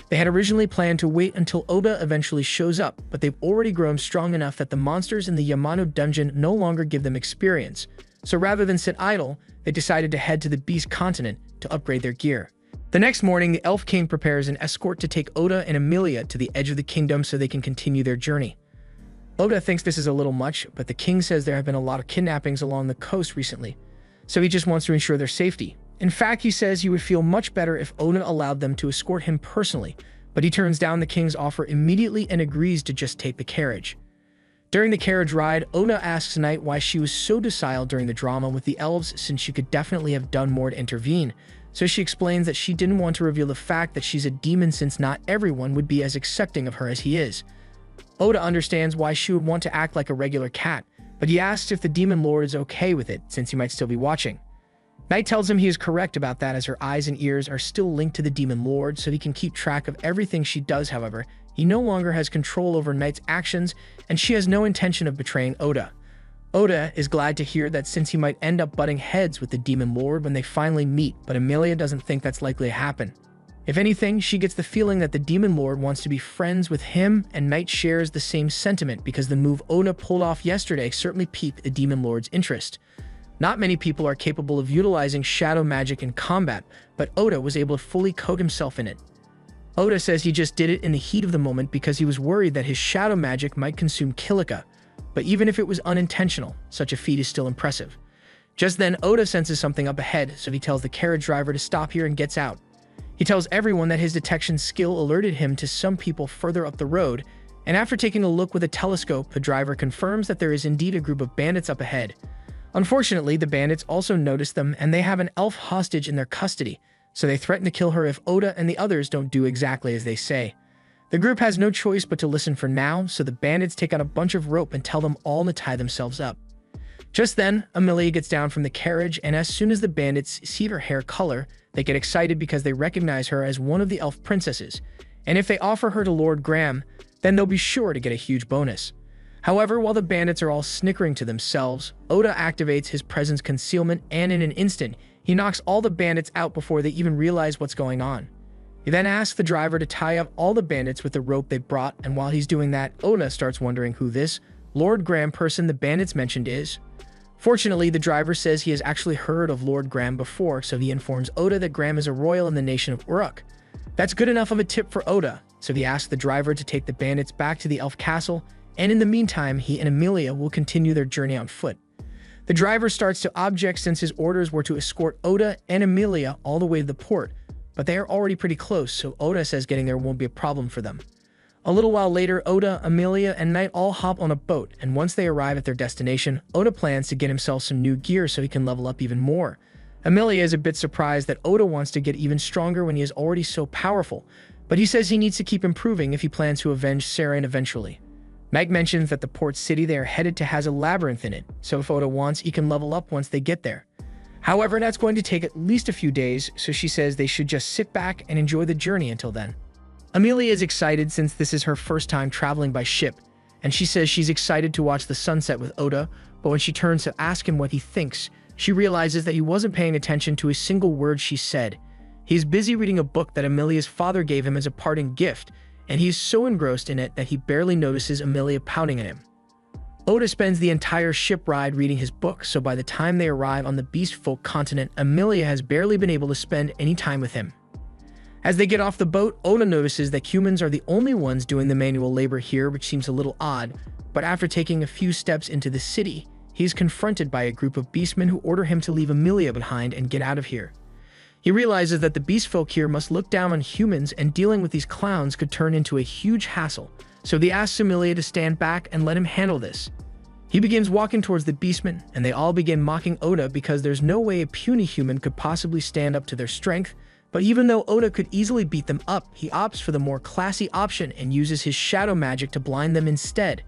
They had originally planned to wait until Oda eventually shows up, but they've already grown strong enough that the monsters in the Yamano dungeon no longer give them experience. So rather than sit idle, they decided to head to the Beast Continent to upgrade their gear. The next morning, the Elf King prepares an escort to take Oda and Amelia to the edge of the kingdom so they can continue their journey. Oda thinks this is a little much, but the king says there have been a lot of kidnappings along the coast recently, so he just wants to ensure their safety. In fact, he says he would feel much better if Oda allowed them to escort him personally, but he turns down the king's offer immediately and agrees to just take the carriage. During the carriage ride, Oda asks Knight why she was so docile during the drama with the elves since she could definitely have done more to intervene, so she explains that she didn't want to reveal the fact that she's a demon since not everyone would be as accepting of her as he is. Oda understands why she would want to act like a regular cat, but he asks if the demon lord is okay with it since he might still be watching. Knight tells him he is correct about that as her eyes and ears are still linked to the demon lord so he can keep track of everything she does. However, he no longer has control over Knight's actions and she has no intention of betraying Oda. Oda is glad to hear that since he might end up butting heads with the demon lord when they finally meet, but Amelia doesn't think that's likely to happen. If anything, she gets the feeling that the demon lord wants to be friends with him, and Knight shares the same sentiment because the move Oda pulled off yesterday certainly piqued the demon lord's interest. Not many people are capable of utilizing shadow magic in combat, but Oda was able to fully coat himself in it. Oda says he just did it in the heat of the moment because he was worried that his shadow magic might consume Kilika, but even if it was unintentional, such a feat is still impressive. Just then, Oda senses something up ahead, so he tells the carriage driver to stop here and gets out. He tells everyone that his detection skill alerted him to some people further up the road, and after taking a look with a telescope, the driver confirms that there is indeed a group of bandits up ahead. Unfortunately, the bandits also notice them and they have an elf hostage in their custody, so they threaten to kill her if Oda and the others don't do exactly as they say. The group has no choice but to listen for now, so the bandits take out a bunch of rope and tell them all to tie themselves up. Just then, Amelia gets down from the carriage, and as soon as the bandits see her hair color, they get excited because they recognize her as one of the elf princesses, and if they offer her to Lord Graham, then they'll be sure to get a huge bonus. However, while the bandits are all snickering to themselves, Oda activates his presence concealment and in an instant, he knocks all the bandits out before they even realize what's going on. He then asks the driver to tie up all the bandits with the rope they brought, and while he's doing that, Oda starts wondering who this Lord Graham person the bandits mentioned is. Fortunately, the driver says he has actually heard of Lord Graham before, so he informs Oda that Graham is a royal in the nation of Uruk. That's good enough of a tip for Oda, so he asks the driver to take the bandits back to the elf castle, and in the meantime, he and Amelia will continue their journey on foot. The driver starts to object since his orders were to escort Oda and Amelia all the way to the port, but they are already pretty close, so Oda says getting there won't be a problem for them. A little while later, Oda, Amelia, and Knight all hop on a boat, and once they arrive at their destination, Oda plans to get himself some new gear so he can level up even more. Amelia is a bit surprised that Oda wants to get even stronger when he is already so powerful, but he says he needs to keep improving if he plans to avenge Saren eventually. Knight mentions that the port city they are headed to has a labyrinth in it, so if Oda wants, he can level up once they get there. However, that's going to take at least a few days, so she says they should just sit back and enjoy the journey until then. Amelia is excited since this is her first time traveling by ship, and she says she's excited to watch the sunset with Oda, but when she turns to ask him what he thinks, She realizes that he wasn't paying attention to a single word she said. He's busy reading a book that Amelia's father gave him as a parting gift, and he's so engrossed in it that he barely notices Amelia pouting at him. Oda spends the entire ship ride reading his book, so by the time they arrive on the beast folk continent, Amelia has barely been able to spend any time with him. As they get off the boat, Oda notices that humans are the only ones doing the manual labor here, which seems a little odd, but after taking a few steps into the city, he is confronted by a group of beastmen who order him to leave Amelia behind and get out of here. He realizes that the beast folk here must look down on humans, and dealing with these clowns could turn into a huge hassle, so he asks Amelia to stand back and let him handle this. He begins walking towards the beastmen, and they all begin mocking Oda because there's no way a puny human could possibly stand up to their strength, but even though Oda could easily beat them up, he opts for the more classy option and uses his shadow magic to blind them instead.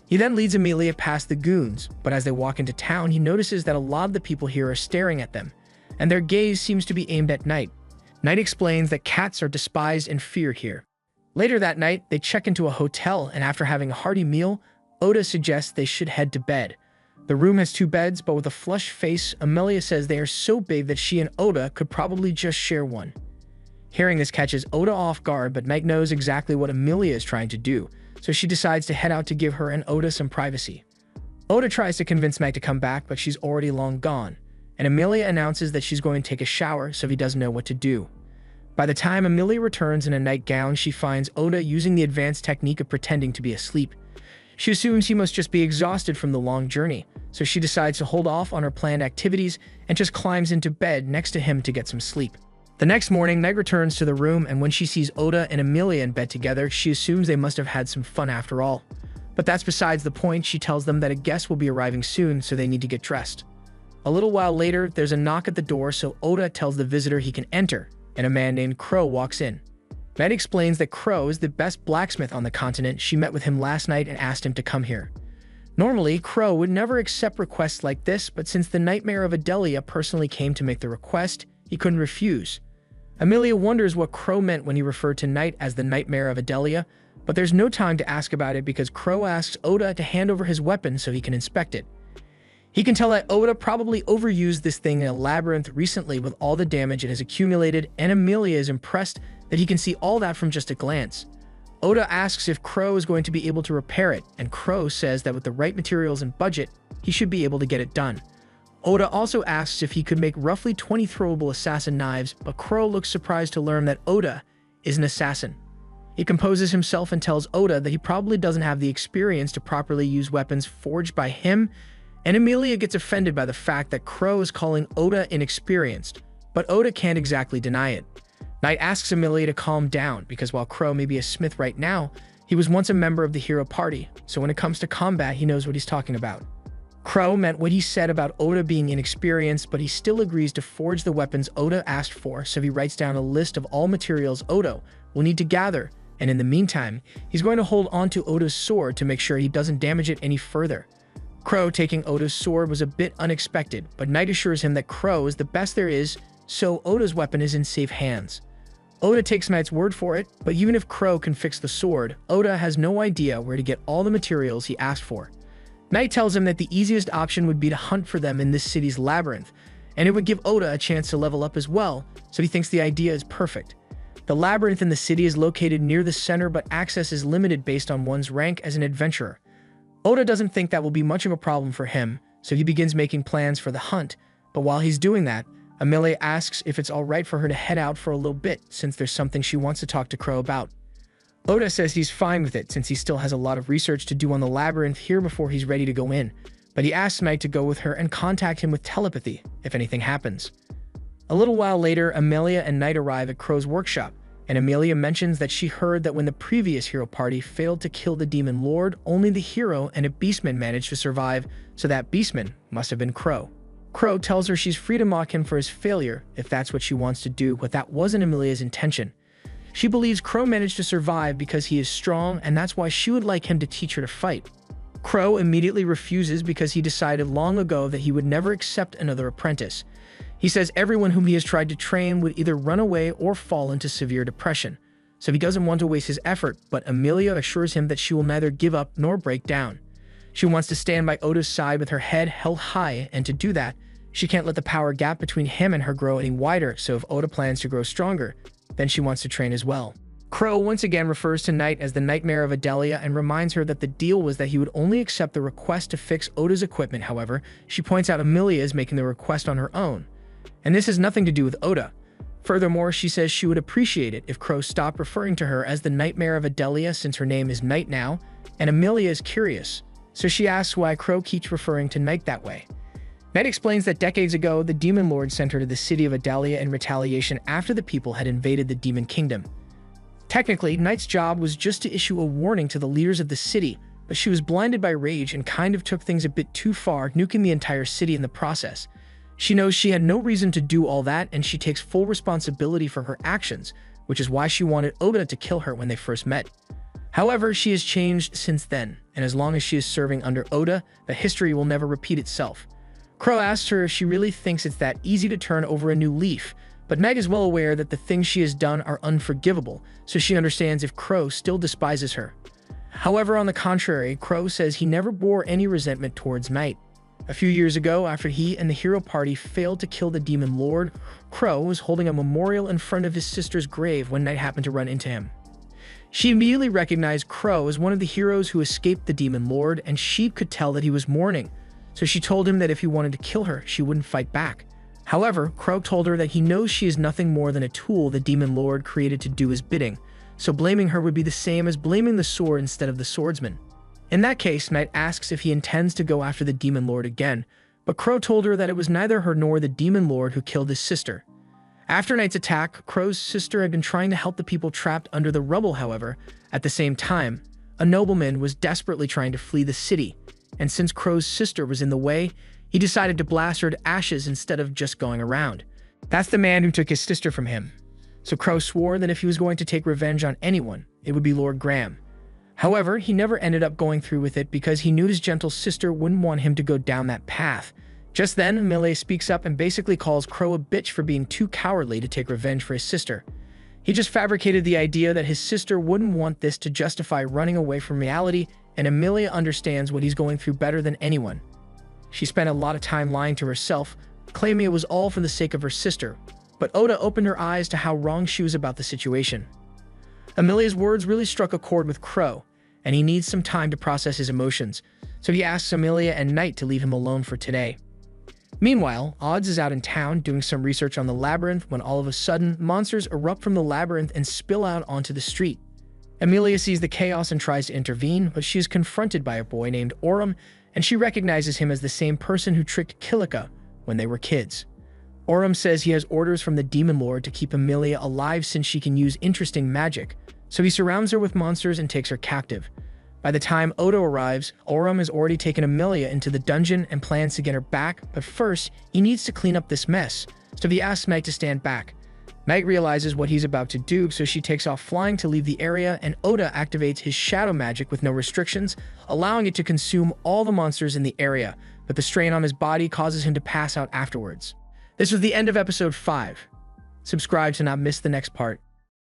He then leads Amelia past the goons, but as they walk into town, he notices that a lot of the people here are staring at them, and their gaze seems to be aimed at Knight. Knight explains that cats are despised and feared here. Later that night, they check into a hotel, and after having a hearty meal, Oda suggests they should head to bed. The room has 2 beds, but with a flushed face, Amelia says they are so big that she and Oda could probably just share one. Hearing this catches Oda off guard, but Knight knows exactly what Amelia is trying to do, so she decides to head out to give her and Oda some privacy. Oda tries to convince Knight to come back, but she's already long gone, and Amelia announces that she's going to take a shower, so he doesn't know what to do. By the time Amelia returns in a nightgown, she finds Oda using the advanced technique of pretending to be asleep. She assumes he must just be exhausted from the long journey, so she decides to hold off on her planned activities and just climbs into bed next to him to get some sleep. The next morning, Knight returns to the room, and when she sees Oda and Amelia in bed together, she assumes they must have had some fun after all. But that's besides the point. She tells them that a guest will be arriving soon, so they need to get dressed. A little while later, there's a knock at the door, so Oda tells the visitor he can enter, and a man named Crow walks in. Knight explains that Crow is the best blacksmith on the continent. She met with him last night and asked him to come here. Normally, Crow would never accept requests like this, but since the Nightmare of Adelia personally came to make the request, he couldn't refuse. Amelia wonders what Crow meant when he referred to Knight as the Nightmare of Adelia, but there's no time to ask about it because Crow asks Oda to hand over his weapon so he can inspect it. He can tell that Oda probably overused this thing in a labyrinth recently with all the damage it has accumulated, and Amelia is impressed that he can see all that from just a glance. Oda asks if Crow is going to be able to repair it, and Crow says that with the right materials and budget, he should be able to get it done. Oda also asks if he could make roughly 20 throwable assassin knives, but Crow looks surprised to learn that Oda is an assassin. He composes himself and tells Oda that he probably doesn't have the experience to properly use weapons forged by him, and Amelia gets offended by the fact that Crow is calling Oda inexperienced, but Oda can't exactly deny it. Knight asks Amelia to calm down because while Crow may be a smith right now, he was once a member of the hero party, so when it comes to combat, he knows what he's talking about. Crow meant what he said about Oda being inexperienced, but he still agrees to forge the weapons Oda asked for, so he writes down a list of all materials Oda will need to gather, and in the meantime, he's going to hold onto Oda's sword to make sure he doesn't damage it any further. Crow taking Oda's sword was a bit unexpected, but Knight assures him that Crow is the best there is, so Oda's weapon is in safe hands. Oda takes Knight's word for it, but even if Crow can fix the sword, Oda has no idea where to get all the materials he asked for. Knight tells him that the easiest option would be to hunt for them in this city's labyrinth, and it would give Oda a chance to level up as well, so he thinks the idea is perfect. The labyrinth in the city is located near the center, but access is limited based on one's rank as an adventurer. Oda doesn't think that will be much of a problem for him, so he begins making plans for the hunt, but while he's doing that, Amelia asks if it's alright for her to head out for a little bit since there's something she wants to talk to Crow about. Oda says he's fine with it since he still has a lot of research to do on the labyrinth here before he's ready to go in, but he asks Knight to go with her and contact him with telepathy if anything happens. A little while later, Amelia and Knight arrive at Crow's workshop, and Amelia mentions that she heard that when the previous hero party failed to kill the demon lord, only the hero and a beastman managed to survive, so that beastman must have been Crow. Crow tells her she's free to mock him for his failure if that's what she wants to do, but that wasn't Amelia's intention. She believes Crow managed to survive because he is strong, and that's why she would like him to teach her to fight. Crow immediately refuses because he decided long ago that he would never accept another apprentice. He says everyone whom he has tried to train would either run away or fall into severe depression, so he doesn't want to waste his effort, but Amelia assures him that she will neither give up nor break down. She wants to stand by Oda's side with her head held high, and to do that, She can't let the power gap between him and her grow any wider, so if Oda plans to grow stronger, then she wants to train as well. Crow once again refers to Knight as the Nightmare of Adelia and reminds her that the deal was that he would only accept the request to fix Oda's equipment. However, she points out Amelia is making the request on her own, and this has nothing to do with Oda. Furthermore, she says she would appreciate it if Crow stopped referring to her as the Nightmare of Adelia since her name is Knight now, and Amelia is curious, so she asks why Crow keeps referring to Knight that way. Knight explains that decades ago, the Demon Lord sent her to the city of Adelia in retaliation after the people had invaded the Demon Kingdom. Technically, Knight's job was just to issue a warning to the leaders of the city, but she was blinded by rage and kind of took things a bit too far, nuking the entire city in the process. She knows she had no reason to do all that, and she takes full responsibility for her actions, which is why she wanted Oda to kill her when they first met. However, she has changed since then, and as long as she is serving under Oda, the history will never repeat itself. Crow asks her if she really thinks it's that easy to turn over a new leaf, but Meg is well aware that the things she has done are unforgivable, so she understands if Crow still despises her. However, on the contrary, Crow says he never bore any resentment towards Knight. A few years ago, after he and the hero party failed to kill the Demon Lord, Crow was holding a memorial in front of his sister's grave when Knight happened to run into him. She immediately recognized Crow as one of the heroes who escaped the Demon Lord, and she could tell that he was mourning, so she told him that if he wanted to kill her, she wouldn't fight back. However, Crow told her that he knows she is nothing more than a tool the Demon Lord created to do his bidding, so blaming her would be the same as blaming the sword instead of the swordsman. In that case, Knight asks if he intends to go after the Demon Lord again, but Crow told her that it was neither her nor the Demon Lord who killed his sister. After Knight's attack, Crow's sister had been trying to help the people trapped under the rubble. However, at the same time, a nobleman was desperately trying to flee the city, and since Crow's sister was in the way, he decided to blast her to ashes instead of just going around. That's the man who took his sister from him. So Crow swore that if he was going to take revenge on anyone, it would be Lord Graham. However, he never ended up going through with it because he knew his gentle sister wouldn't want him to go down that path. Just then, Amelia speaks up and basically calls Crow a bitch for being too cowardly to take revenge for his sister. He just fabricated the idea that his sister wouldn't want this to justify running away from reality, and Amelia understands what he's going through better than anyone. She spent a lot of time lying to herself, claiming it was all for the sake of her sister, but Oda opened her eyes to how wrong she was about the situation. Amelia's words really struck a chord with Crow, and he needs some time to process his emotions, so he asks Amelia and Knight to leave him alone for today. Meanwhile, Odds is out in town doing some research on the labyrinth when all of a sudden, monsters erupt from the labyrinth and spill out onto the street. Amelia sees the chaos and tries to intervene, but she is confronted by a boy named Oram, and she recognizes him as the same person who tricked Kilika when they were kids. Oram says he has orders from the Demon Lord to keep Amelia alive since she can use interesting magic, so he surrounds her with monsters and takes her captive. By the time Oda arrives, Oram has already taken Amelia into the dungeon and plans to get her back, but first, he needs to clean up this mess, so he asks Meg to stand back. Meg realizes what he's about to do, so she takes off flying to leave the area, and Oda activates his shadow magic with no restrictions, allowing it to consume all the monsters in the area, but the strain on his body causes him to pass out afterwards. This was the end of episode 5. Subscribe to not miss the next part.